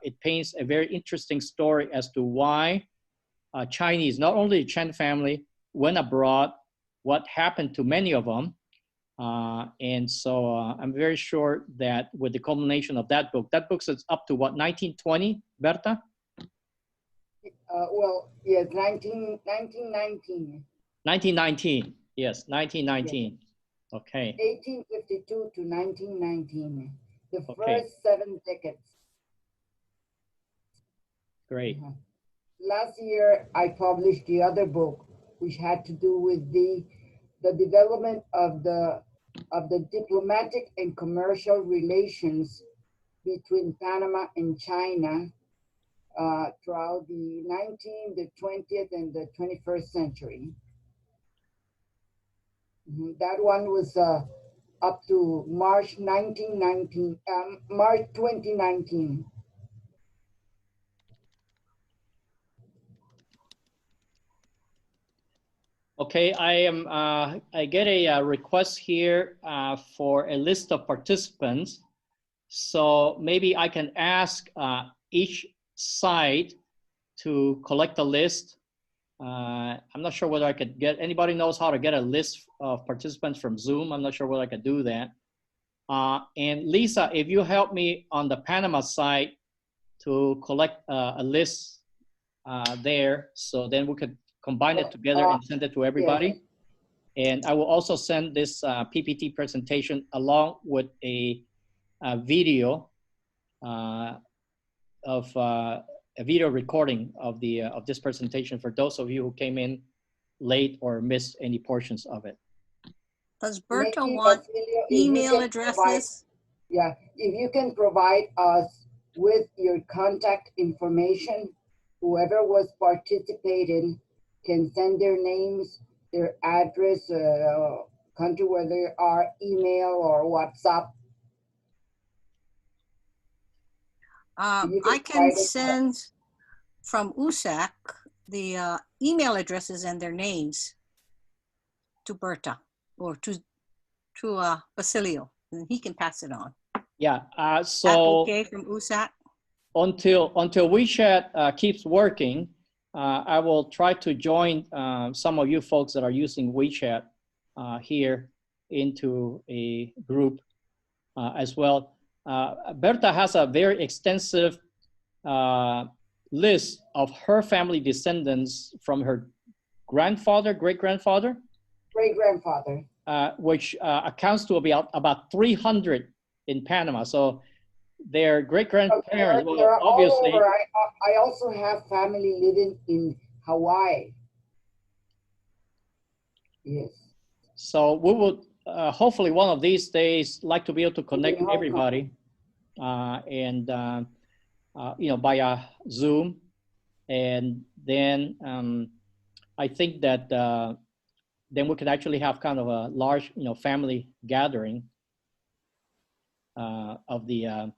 it paints a very interesting story as to why Chinese, not only the Chen family, went abroad, what happened to many of them. And so I'm very sure that with the culmination of that book is up to what, 1920, Berta? Well, yes, 1919. 1919, yes, 1919. Yes. Okay. 1852 to 1919, the Okay. first 7 decades. Great. Last year, I published the other book, which had to do with the development of the diplomatic and commercial relations between Panama and China throughout the 19th, the 20th, and the 21st century. That one was up to March 2019. Okay, I get a request here for a list of participants. So maybe I can ask each side to collect a list. I'm not sure whether I could get, anybody knows how to get a list of participants from Zoom? I'm not sure whether I could do that. And Lisa, if you help me on the Panama side to collect a list there, so then we could combine it together and send it to everybody. Yes. And I will also send this PPT presentation along with a video of a video recording of this presentation for those of you who came in late or missed any portions of it. Does Berta want email addresses? Yeah, if you can provide us with your contact information, whoever was participating can send their names, their address, country where they are, email or WhatsApp. I can send from USAC the email addresses and their names to Berta or to Basilio, and he can pass it on. Yeah, so that's okay from USAC? Until WeChat keeps working, I will try to join some of you folks that are using WeChat here into a group as well. Berta has a very extensive list of her family descendants from her grandfather, great-grandfather? Great-grandfather. Which accounts to about 300 in Panama. So their great-grandparents, well, obviously. All over. I also have family living in Hawaii. Yes. So we would hopefully one of these days like to be able to connect everybody and via Zoom. And then I think that then we could actually have kind of a large family gathering of the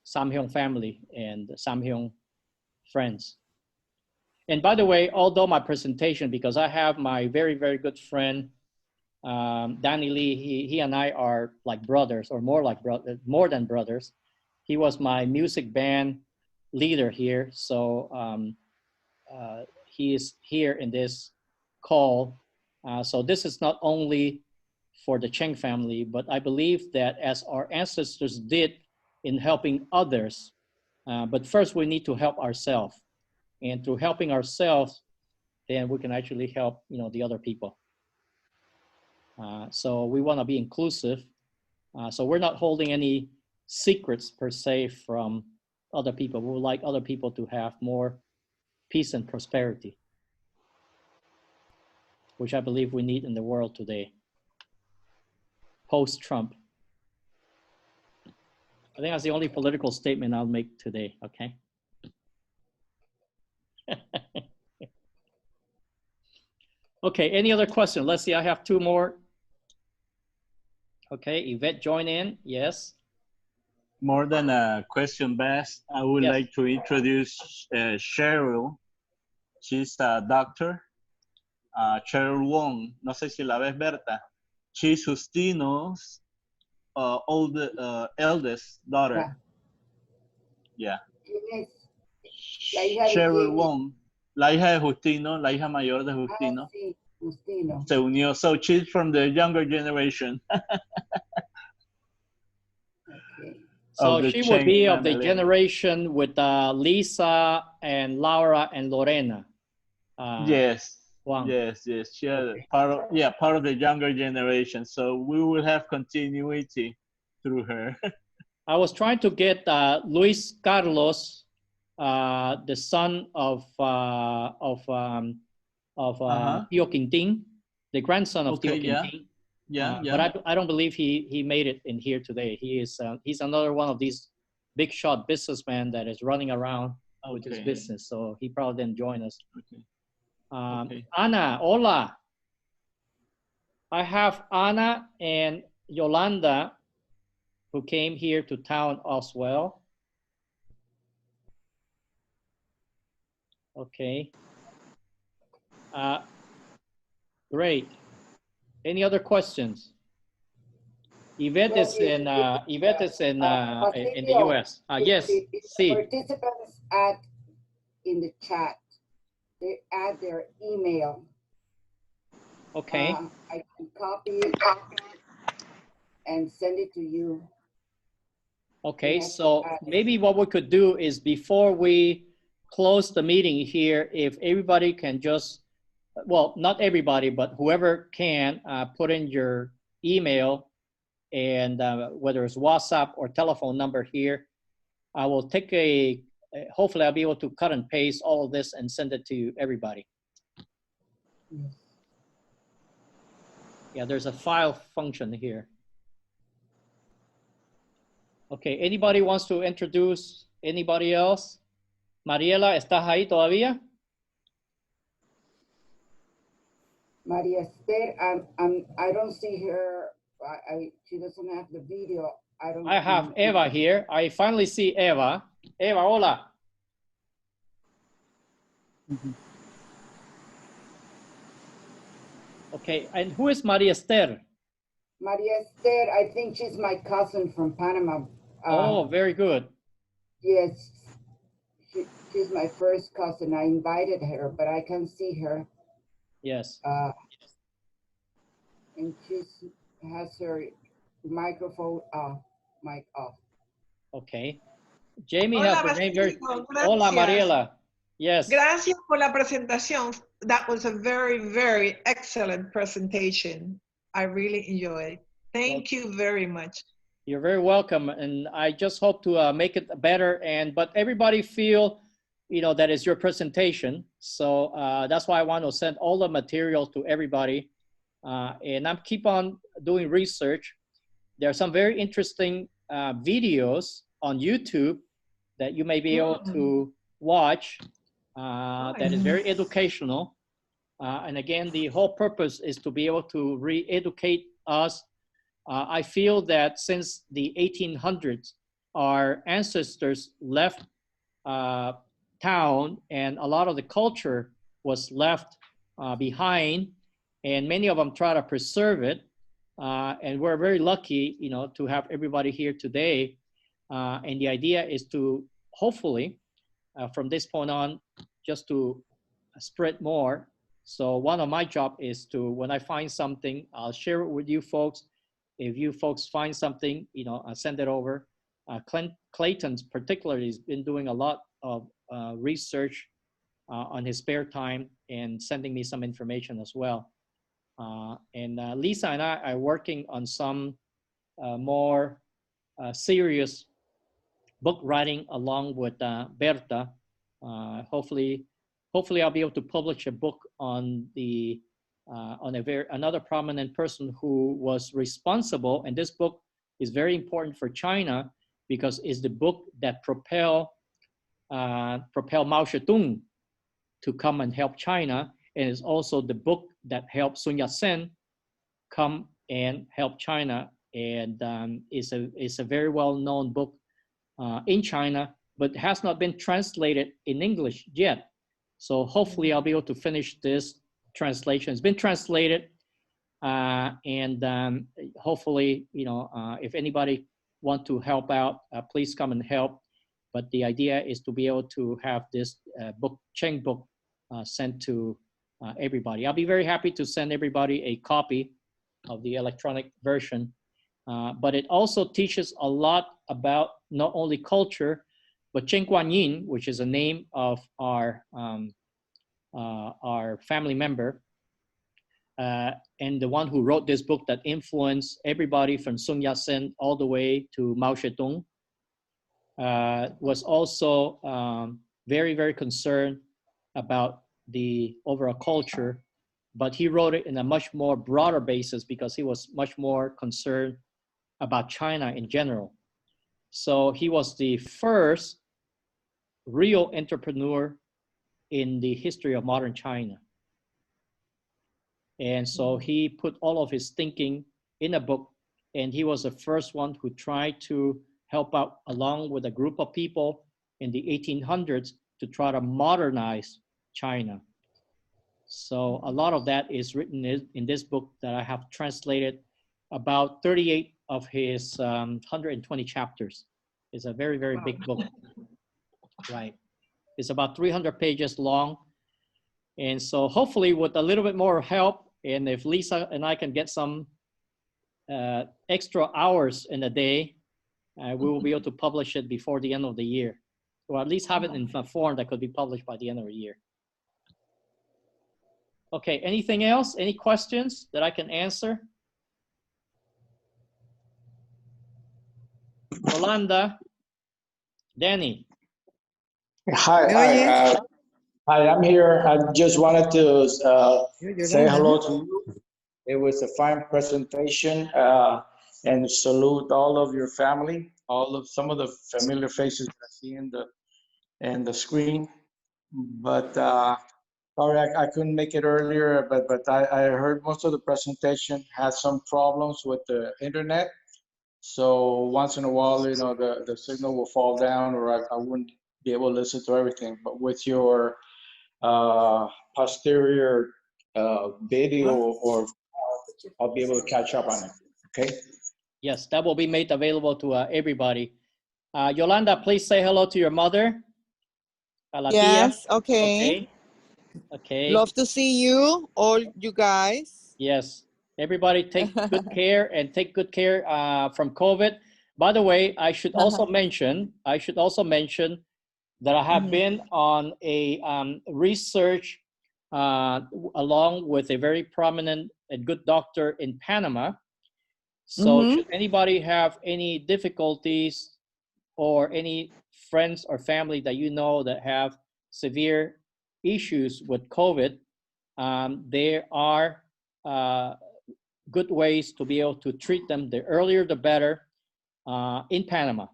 Samhyong family and Samhyong friends. And by the way, although my presentation, because I have my very, very good friend, Danny Lee, he and I are like brothers, or more than brothers. He was my music band leader here. So he is here in this call. So this is not only for the Zheng family, but I believe that as our ancestors did in helping others, but first we need to help ourselves. And through helping ourselves, then we can actually help the other people. So we want to be inclusive. So we're not holding any secrets per se from other people. We would like other people to have more peace and prosperity, which I believe we need in the world today, post-Trump. I think that's the only political statement I'll make today, okay? Okay, any other question? Let's see, I have two more. Okay, Yvette, join in, yes. More than a question, Bess, I would Yes. like to introduce Cheryl. She's a doctor. Cheryl Wong. No sé si la ves, Berta. She's Justino's eldest daughter. Yeah. ¿Quién es? La hija de Cheryl quién? Wong. La hija de Justino, la hija mayor de Justino. Ah, sí, Justino. Se unió. So she's from the younger generation. Okay. So the she would Zheng be of the family. generation with Lisa and Laura and Lorena. Yes. Wang. Yes. She Okay. part of the younger generation. So we will have continuity through her. I was trying to get Luis Carlos, the son of Tio Quintin, the grandson of Tio Okay, yeah. Quintin. Yeah. But I don't believe he made it in here today. He's another one of these big shot businessmen that is running around with his business. So he probably didn't join us. Okay. Ana, hola. I have Ana and Yolanda who came here to town as well. Okay. Great. Any other questions? Yvette is in the US. Yes, see. Participants add in the chat. They add their email. Okay. I can copy it and send it to you. Okay, Yes, so maybe what we could do is before we close the meeting here, if everybody can just, well, not everybody, but whoever can put in your email and whether it's WhatsApp or telephone number here, I will take hopefully I'll be able to cut and paste all of this and send it to everybody. Yes. Yeah, there's a file function here. Okay, anybody wants to introduce anybody else? Mariela, ¿estás ahí todavía? Maria Esther, I don't see her. She doesn't have the video. I have Eva here. I finally see Eva. Eva, hola. Okay, and who is Maria Esther? Maria Esther, I think she's my cousin from Panama. Oh, very good. Yes, she's my first cousin. I invited her, but I can see her. Yes. And she has her microphone mic off. Okay. Jamie Hola, has the name very. Basilio, Hola, gracias. Mariela. Yes. Gracias por la presentación. That was a very, very excellent presentation. I really enjoyed. Thank you very much. You're very welcome, and I just hope to make it better. But everybody feel, that is your presentation. So that's why I want to send all the material to everybody, and I'm keep on doing research. There are some very interesting videos on YouTube that you may be able to watch. That is very educational. And again, the whole purpose is to be able to re-educate us. I feel that since the 1800s, our ancestors left town and a lot of the culture was left behind, and many of them try to preserve it. And we're very lucky, to have everybody here today. And the idea is to hopefully, from this point on, just to spread more. So one of my job is to, when I find something, I'll share it with you folks. If you folks find something, I'll send it over. Clayton's particularly has been doing a lot of research on his spare time and sending me some information as well. And Lisa and I are working on some more serious book writing along with Berta. Hopefully I'll be able to publish a book on another prominent person who was responsible. And this book is very important for China because it's the book that propelled Mao Zedong to come and help China, and it's also the book that helped Sun Yat-sen come and help China. And it's a very well-known book in China, but has not been translated in English yet. So hopefully I'll be able to finish this translation. It's been translated, and hopefully, if anybody want to help out, please come and help. But the idea is to be able to have this book, Zheng book, sent to everybody. I'll be very happy to send everybody a copy of the electronic version. But it also teaches a lot about not only culture, but Chen Guanyin, which is a name of our family member, and the one who wrote this book that influenced everybody from Sun Yat-sen all the way to Mao Zedong, was also very, very concerned about the overall culture, but he wrote it in a much more broader basis because he was much more concerned about China in general. So he was the first real entrepreneur in the history of modern China. And so he put all of his thinking in a book, and he was the first one who tried to help out along with a group of people in the 1800s to try to modernize China. So a lot of that is written in this book that I have translated, about 38 of his 120 chapters. It's a very, very big book, right? It's about 300 pages long. And so hopefully with a little bit more help, and if Lisa and I can get some extra hours in a day, we will be able to publish it before the end of the year, or at least have it in a form that could be published by the end of the year. Okay, anything else? Any questions that I can answer? Yolanda, Danny. Hi, ¿Me hi, oyes? hi, I'm here. I just wanted to say Yolanda, hello ¿no? to you. It was a fine presentation, and salute all of your family, some of the familiar faces that I see in the screen. But sorry, I couldn't make it earlier, but I heard most of the presentation had some problems with the internet. So once in a while, the signal will fall down, or I wouldn't be able to listen to everything. But with your posterior video, or I'll be able to catch up on it. Okay. Yes, that will be made available to everybody. Yolanda, please say hello to your mother. A la tía. Yes, okay. Okay. Okay. Love to see you, all you guys. Yes. Everybody take good care, and take good care from COVID. By the way, I should also mention that I have been on a research along with a very prominent and good doctor in Panama. So should anybody have any difficulties, or any friends or family that you know that have severe issues with COVID, there are good ways to be able to treat them. The earlier the better in Panama.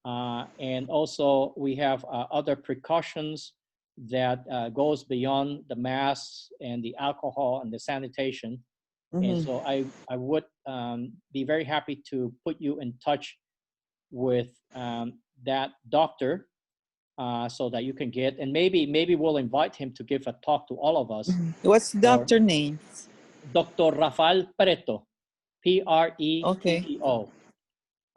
And also we have other precautions that goes beyond the masks and the alcohol and the sanitation. And so I would be very happy to put you in touch with that doctor so that you can get, and maybe we'll invite him to give a talk to all of us. What's the doctor name? Dr. Rafael Preto, P-R-E-T-T-O.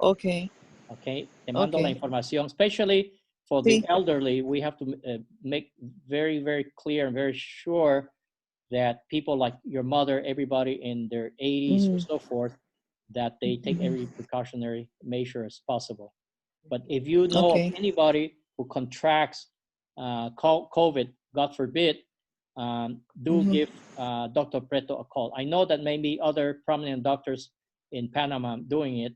Okay. Okay, te mando la información, especially for the elderly. We have to make very, very clear and very sure that people like your mother, everybody in their 80s or so forth, that they take every precautionary measure as possible. But if you know of anybody who contracts COVID, God forbid, do give Dr. Preto a call. I know that maybe other prominent doctors in Panama doing it,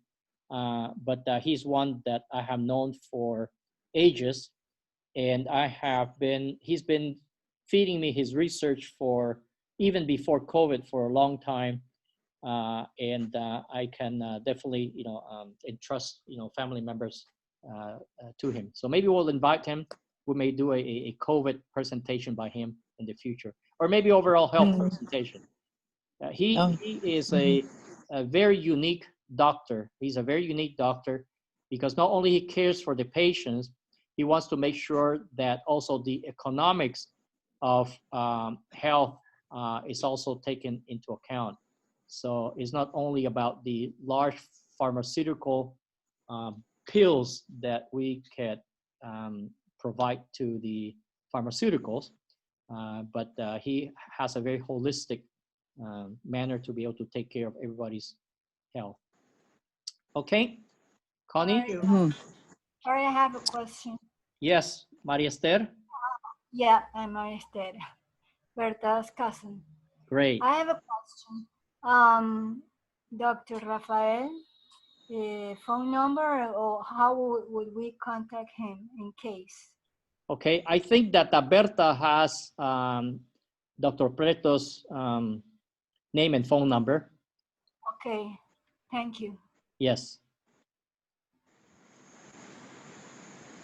but he's one that I have known for ages, and he's been feeding me his research for even before COVID for a long time, and I can definitely entrust family members to him. So maybe we'll invite him. We may do a COVID presentation by him in the future, or maybe overall health presentation. He is a very unique doctor. He's a very unique doctor because not only he cares for the patients, he wants to make sure that also the economics of health is also taken into account. So it's not only about the large pharmaceutical pills that we can provide to the pharmaceuticals, but he has a very holistic manner to be able to take care of everybody's health. Okay, Connie? Sorry, I have a question. Yes, Maria Esther? Yeah, I'm Maria Esther, Berta's cousin. Great. I have a question. Dr. Rafael, phone number, or how would we contact him in case? Okay, I think that Berta has Dr. Preto's name and phone number. Okay, thank you. Yes.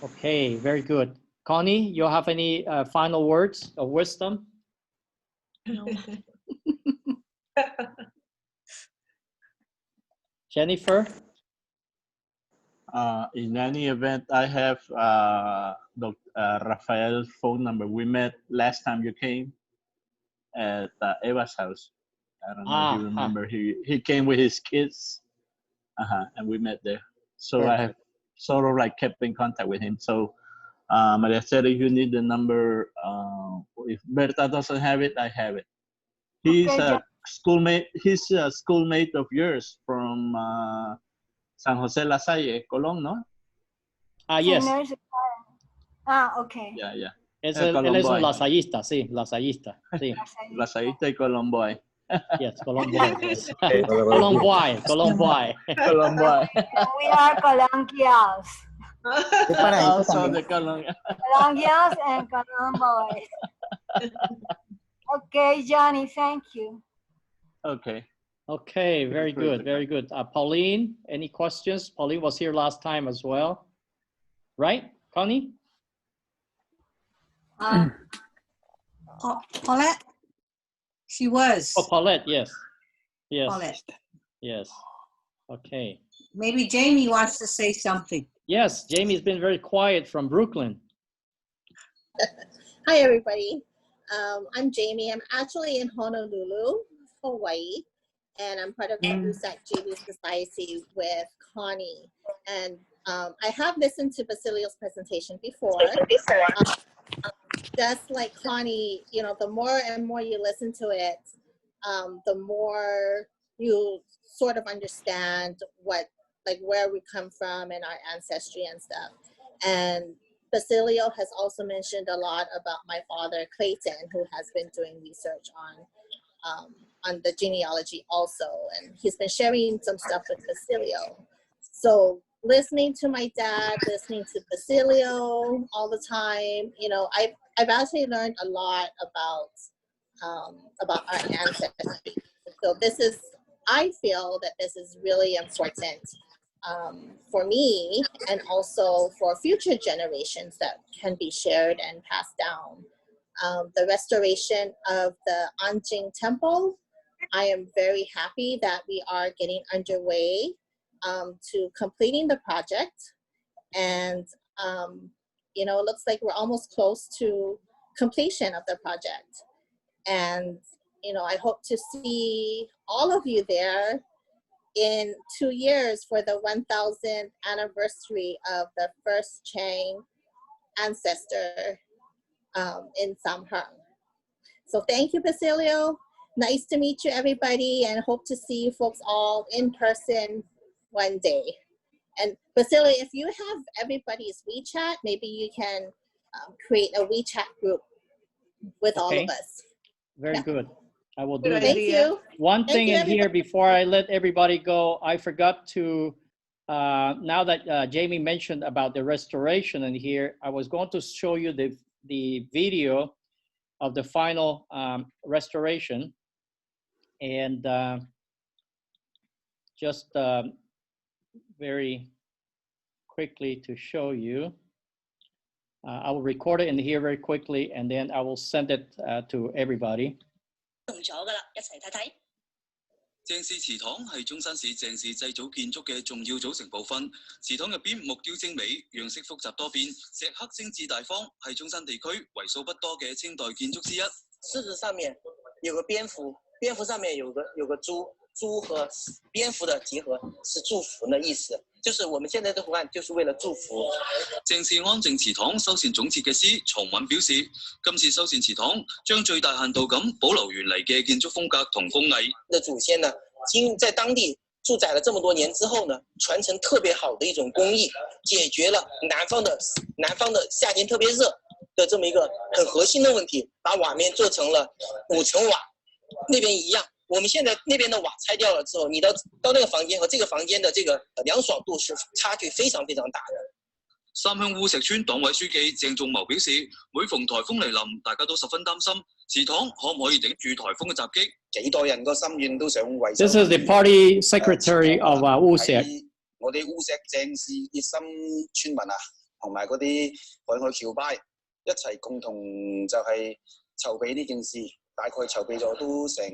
Okay, very good. Connie, you have any final words of wisdom? No. Jennifer? In any event, I have Dr. Rafael's phone number. We met last time you came at Eva's house. I don't know if you remember. He came with his kids, and we met there. So Perfect. I have sort of like kept in contact with him. So Maria said, if you need the number, if Berta doesn't have it, I have it. He's a schoolmate. He's a schoolmate of yours from San Jose La Salle, Colón, ¿no? Yes. Okay. Yeah, yeah. Él es un lasallista, sí, lasallista. Sí. Lasallista y Colomboy. Yes, Colomboy. Yes. Colomboy. Colomboy. We are colonquials. Also the Colombian. Colonquials and Colomboy. Okay, Johnny, thank you. Okay. Okay, very good, very good. Pauline, any questions? Pauline was here last time as well, right, Connie? Paulette? She was. Oh, Paulette, yes. Yes. Paulette. Yes. Okay. Maybe Jamie wants to say something. Yes, Jamie's been very quiet from Brooklyn. Hi, everybody. I'm Jamie. I'm actually in Honolulu, Hawaii, and I'm part of the USAC JV Society with Connie. And I have listened to Basilio's presentation before. Just like Connie, you know, the more and more you listen to it, the more you sort of understand where we come from and our ancestry and stuff. And Basilio has also mentioned a lot about my father, Clayton, who has been doing research on the genealogy also. And he's been sharing some stuff with Basilio. So listening to my dad, listening to Basilio all the time, you know, I've actually learned a lot about our ancestry. So I feel that this is really important for me and also for future generations that can be shared and passed down. The restoration of the Anjing Temple, I am very happy that we are getting underway to completing the project. And, you know, it looks like we're almost close to completion of the project. And, you know, I hope to see all of you there in 2 years for the 1000th anniversary of the first Zheng ancestor in Samheng. So thank you, Basilio. Nice to meet you, everybody, and hope to see you folks all in person one day. And Basilio, if you have everybody's WeChat, maybe you can create a WeChat group with all of Okay. us. Very Yeah. good. I will do Good that. Thank idea. you. One Thank thing you, in here everybody. before I let everybody go, I forgot to, now that Jamie mentioned about the restoration in here, I was going to show you the video of the final restoration. And just very quickly to show you. I will record it in here very quickly, and then I will send it to everybody. 鄭氏祠堂係中山市鄭氏祭祖建築嘅重要組成部分。祠堂入邊木雕精美，樣式複雜多變，石刻精緻大方，係中山地區為數不多嘅清代建築之一。狮子上面有个蝙蝠，蝙蝠上面有个猪，猪和蝙蝠的结合是祝福的意思。就是我们现在的图案就是为了祝福。鄭氏安靜祠堂修繕總設計師曹敏表示，今次修繕祠堂將最大限度咁保留原嚟嘅建築風格同工藝。的祖先呢，在当地住宅了这么多年之后呢，传承特别好的一种工艺，解决了南方的夏天特别热的这么一个很核心的问题，把瓦面做成了5层瓦，那边一样。我们现在那边的瓦拆掉了之后，你到那个房间和这个房间的这个凉爽度是差距非常非常大的。三鄉烏石村黨委書記鄭仲謀表示，每逢颱風嚟臨，大家都十分擔心祠堂可唔可以頂住颱風嘅襲擊。幾代人個心願都想維修。 This is the party secretary of USEC. 我哋烏石鄭氏熱心村民啊，同埋嗰啲海外僑拜一齊共同就係籌備呢件事，大概籌備咗都成。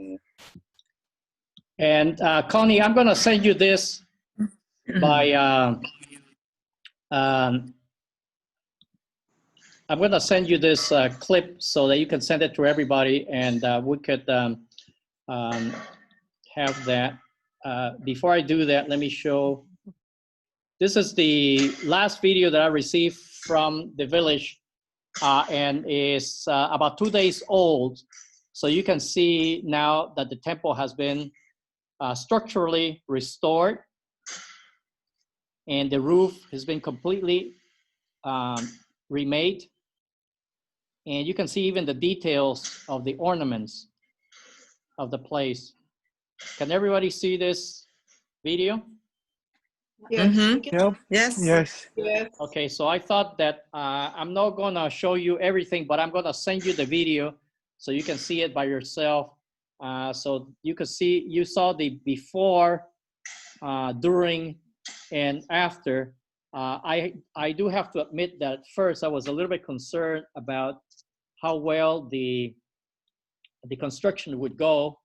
And Connie, I'm going to send you this by, I'm going to send you this clip so that you can send it to everybody, and we could have that. Before I do that, let me show. This is the last video that I received from the village, and is about 2 days old. So you can see now that the temple has been structurally restored, and the roof has been completely remade. And you can see even the details of the ornaments of the place. Can everybody see this video? Yes. Yep. Yes. Yes. Yes. Okay, so I thought that I'm not gonna show you everything, but I'm gonna send you the video so you can see it by yourself. So you can see, you saw the before, during, and after. I do have to admit that at first I was a little bit concerned about how well the construction would go,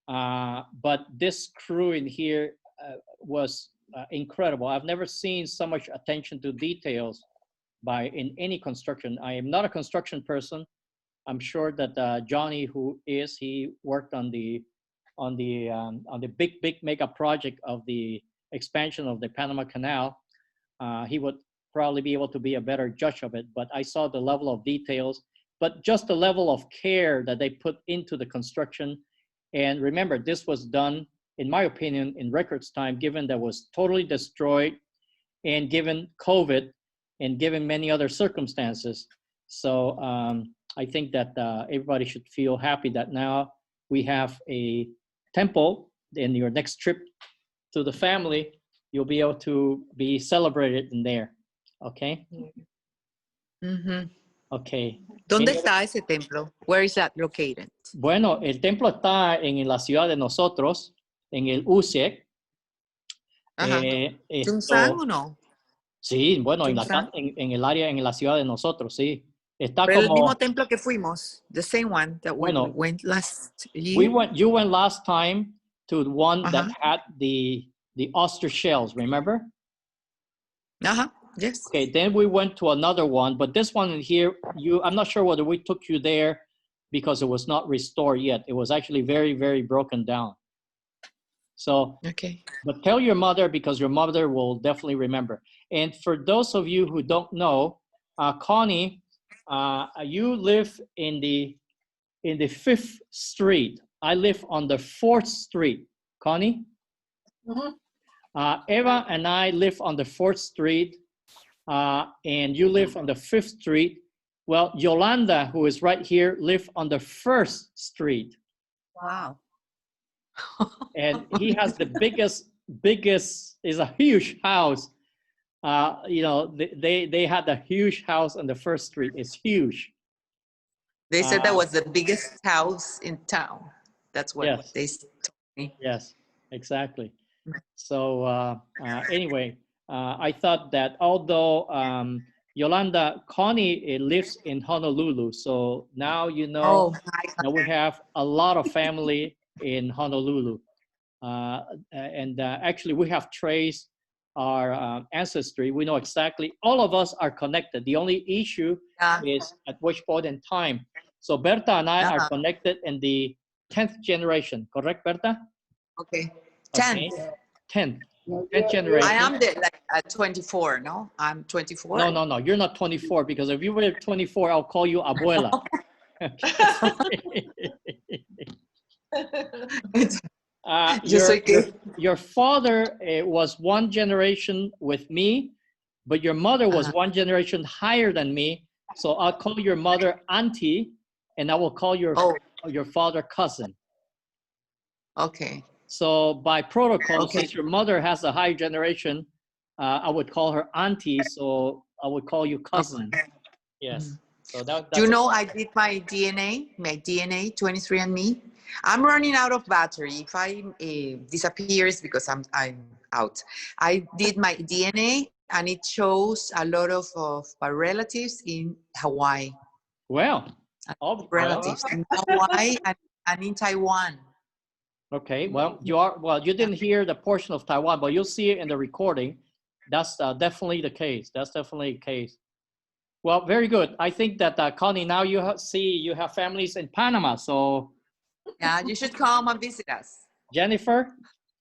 but this crew in here was incredible. I've never seen so much attention to details in any construction. I am not a construction person. I'm sure that Johnny, he worked on the big mega project of the expansion of the Panama Canal. He would probably be able to be a better judge of it, but I saw the level of details, but just the level of care that they put into the construction. And remember, this was done, in my opinion, in records time, given that was totally destroyed, and given COVID, and given many other circumstances. So I think that everybody should feel happy that now we have a temple. In your next trip to the family, you'll be able to be celebrated in there. Okay? Okay. ¿Dónde está ese templo? Where is that located? Bueno, el templo está en la ciudad de nosotros, en el USEC. Ajá. ¿Chungsan o no? Sí, bueno, Chungsan. en el área, en la ciudad de nosotros, sí. Está Pero como, el mismo templo que fuimos, the same one that we Bueno, went last year. you went last time to the one that Uh-huh. had the oyster shells, remember? Uh-huh. Yes. Okay, then we went to another one, but this one in here, I'm not sure whether we took you there because it was not restored yet. It was actually very, very broken down. So, Okay. but tell your mother, because your mother will definitely remember. And for those of you who don't know, Connie, you live in the 5th Street. I live on the 4th Street. Connie? Eva and I live on the 4th Street, and you live on the 5th Street. Well, Yolanda, who is right here, lived on the first street. Wow. And he has the biggest is a huge house. You know, they had a huge house on the first street. It's huge. They said that was the biggest house in town. That's what yes. they told me. Yes, exactly. So anyway, I thought that although Yolanda, Connie lives in Honolulu, so now you know now we have a lot of family in Honolulu. And actually we have traced our ancestry. We know exactly, all of us are connected. The only issue is at which point in time. So Berta and I are connected in the 10th generation, correct, Berta? Okay. 10th. Okay. 10th generation. I am like at 24, no? I'm 24. No, you're not 24, because if you were 24, I'll call you abuela. Your father was one generation with me, but your mother was one generation higher than me. So I'll call your mother auntie, and I will call your father cousin. Okay. So by protocol, since your mother has a high generation, I would call her auntie, so I would call you cousin. Yes. So that's Do you know I did my DNA 23andMe? I'm running out of battery. If I disappears because I'm out. I did my DNA and it shows a lot of my relatives in Hawaii. Well, relatives in Hawaii and in Taiwan. Okay, well, you didn't hear the portion of Taiwan, but you'll see it in the recording. That's definitely the case. That's definitely the case. Well, very good. I think that, Connie, now you have families in Panama, so. Yeah, you should come and visit us. Jennifer,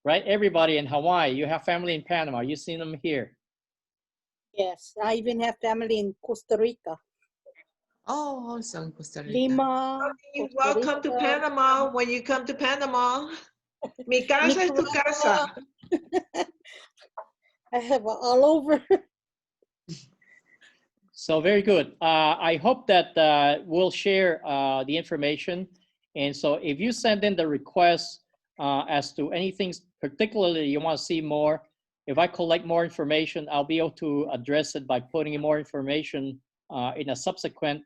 right? Everybody in Hawaii, you have family in Panama. You've seen them here. Yes, I even have family in Costa Rica. Oh, also in Costa Rica. Lima. Welcome to Panama. When you come to Panama, mi casa es tu casa. I have all over. So very good. I hope that we'll share the information. And so if you send in the request as to anything particularly you want to see more, if I collect more information, I'll be able to address it by putting in more information in a subsequent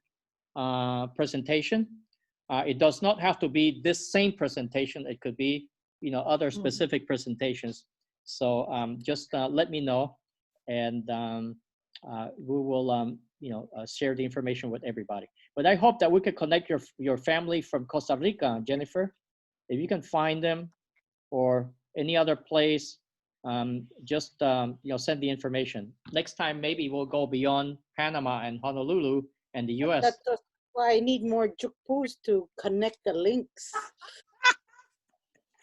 presentation. It does not have to be this same presentation. It could be, other specific presentations. So just let me know, and we will, share the information with everybody. But I hope that we can connect your family from Costa Rica, Jennifer. If you can find them, or any other place, just send the information. Next time, maybe we'll go beyond Panama and Honolulu and the U.S. That's why I need more jukpus to connect the links.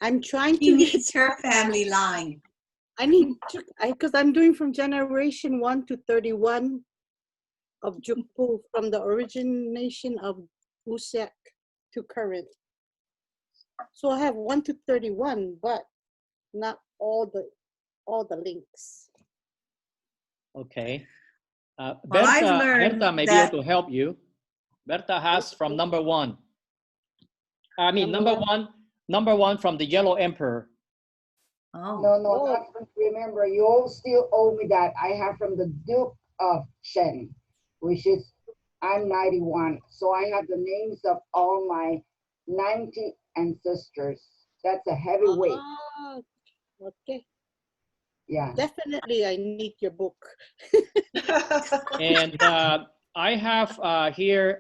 I'm trying to get her family line. I need because I'm doing from generation 1 to 31 of jukpu, from the origination of Usak to current. So I have 1 to 31, but not all the links. Okay. Berta may be able to help you. Berta has from number 1. I mean, number one from the Yellow Emperor. Oh. No, remember, you all still owe me that. I have from the Duke of Zheng, which is, I'm 91. So I have the names of all my 90 ancestors. That's a heavy weight. Okay. Yeah. Definitely, I need your book. And I have here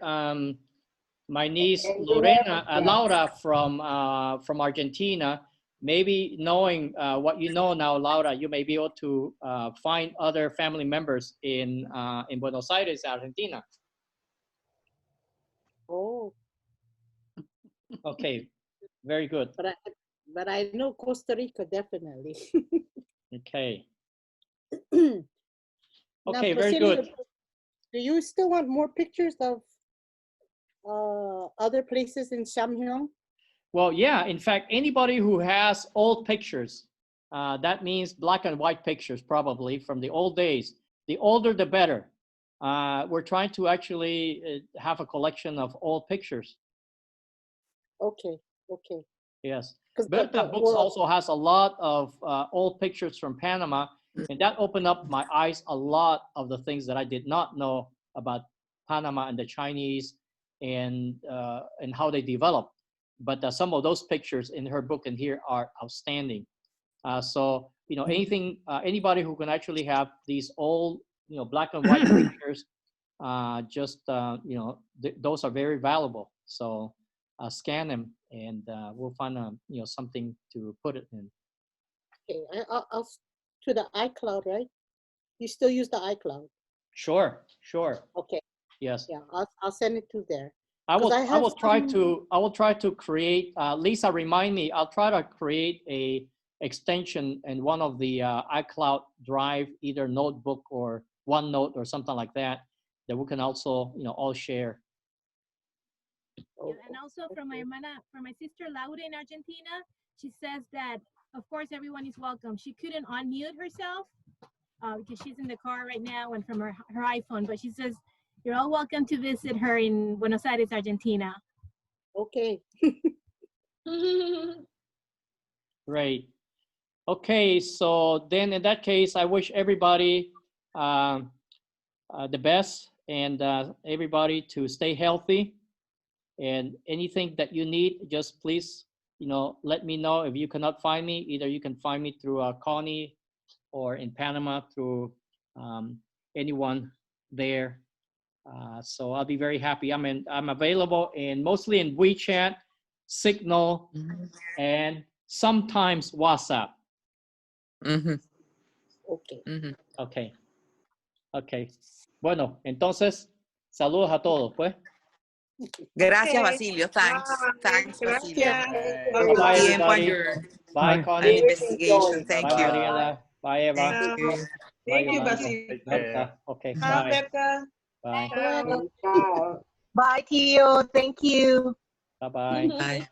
my niece Laura from Argentina. Maybe knowing what you know now, Laura, you may be able to find other family members in Buenos Aires, Argentina. Oh. Okay, very good. But I know Costa Rica definitely. Okay. Now, okay, very good. Do you still want more pictures of other places in Samhyang? Well, yeah. In fact, anybody who has old pictures, that means black and white pictures, probably from the old days. The older, the better. we're trying to actually have a collection of old pictures. Okay, okay. Yes. 'Cause Berta Books also has a lot of old pictures from Panama, and that opened up my eyes a lot of the things that I did not know about Panama and the Chinese and how they developed. But some of those pictures in her book and here are outstanding. So, you know, anybody who can actually have these old, you know, black and white pictures, you know, those are very valuable. So scan them and we'll find, you know, something to put it in. Okay, I'll to the iCloud, right? You still use the iCloud? Sure, sure. Okay. Yes. Yeah, I'll send it to there. I will try some- to create, Lisa, remind me, I'll try to create a extension in one of the iCloud Drive, either notebook or OneNote or something like that, that we can also, you know, all share. Oh, And also from my sister Laura in Argentina, she says that, of course, everyone is welcome. She couldn't unmute herself because she's in the car right now and from her iPhone, but she says, you're all welcome to visit her in Buenos Aires, Argentina. Okay. Great. Okay, so then in that case, I wish everybody the best and everybody to stay healthy. And anything that you need, just please, you know, let me know. If you cannot find me, either you can find me through Connie or in Panama through anyone there. So I'll be very happy. I'm available mostly in WeChat, Signal, and sometimes WhatsApp. Okay. Okay. Okay. Bueno, entonces, saludos a todos, pues. Gracias, Basilio. Thanks. Thanks, Basilio. Bye, bye, Tiempo and everybody. your Bye, Connie. and investigation. Thank Bye, you. Mariela. Bye, Eva. Thank you. Thank you, Bye, Basilio. Berta. Okay, Bye, bye. Berta. Bye. Ciao. Ciao. Bye, Tio. Thank you. Bye-bye. Bye.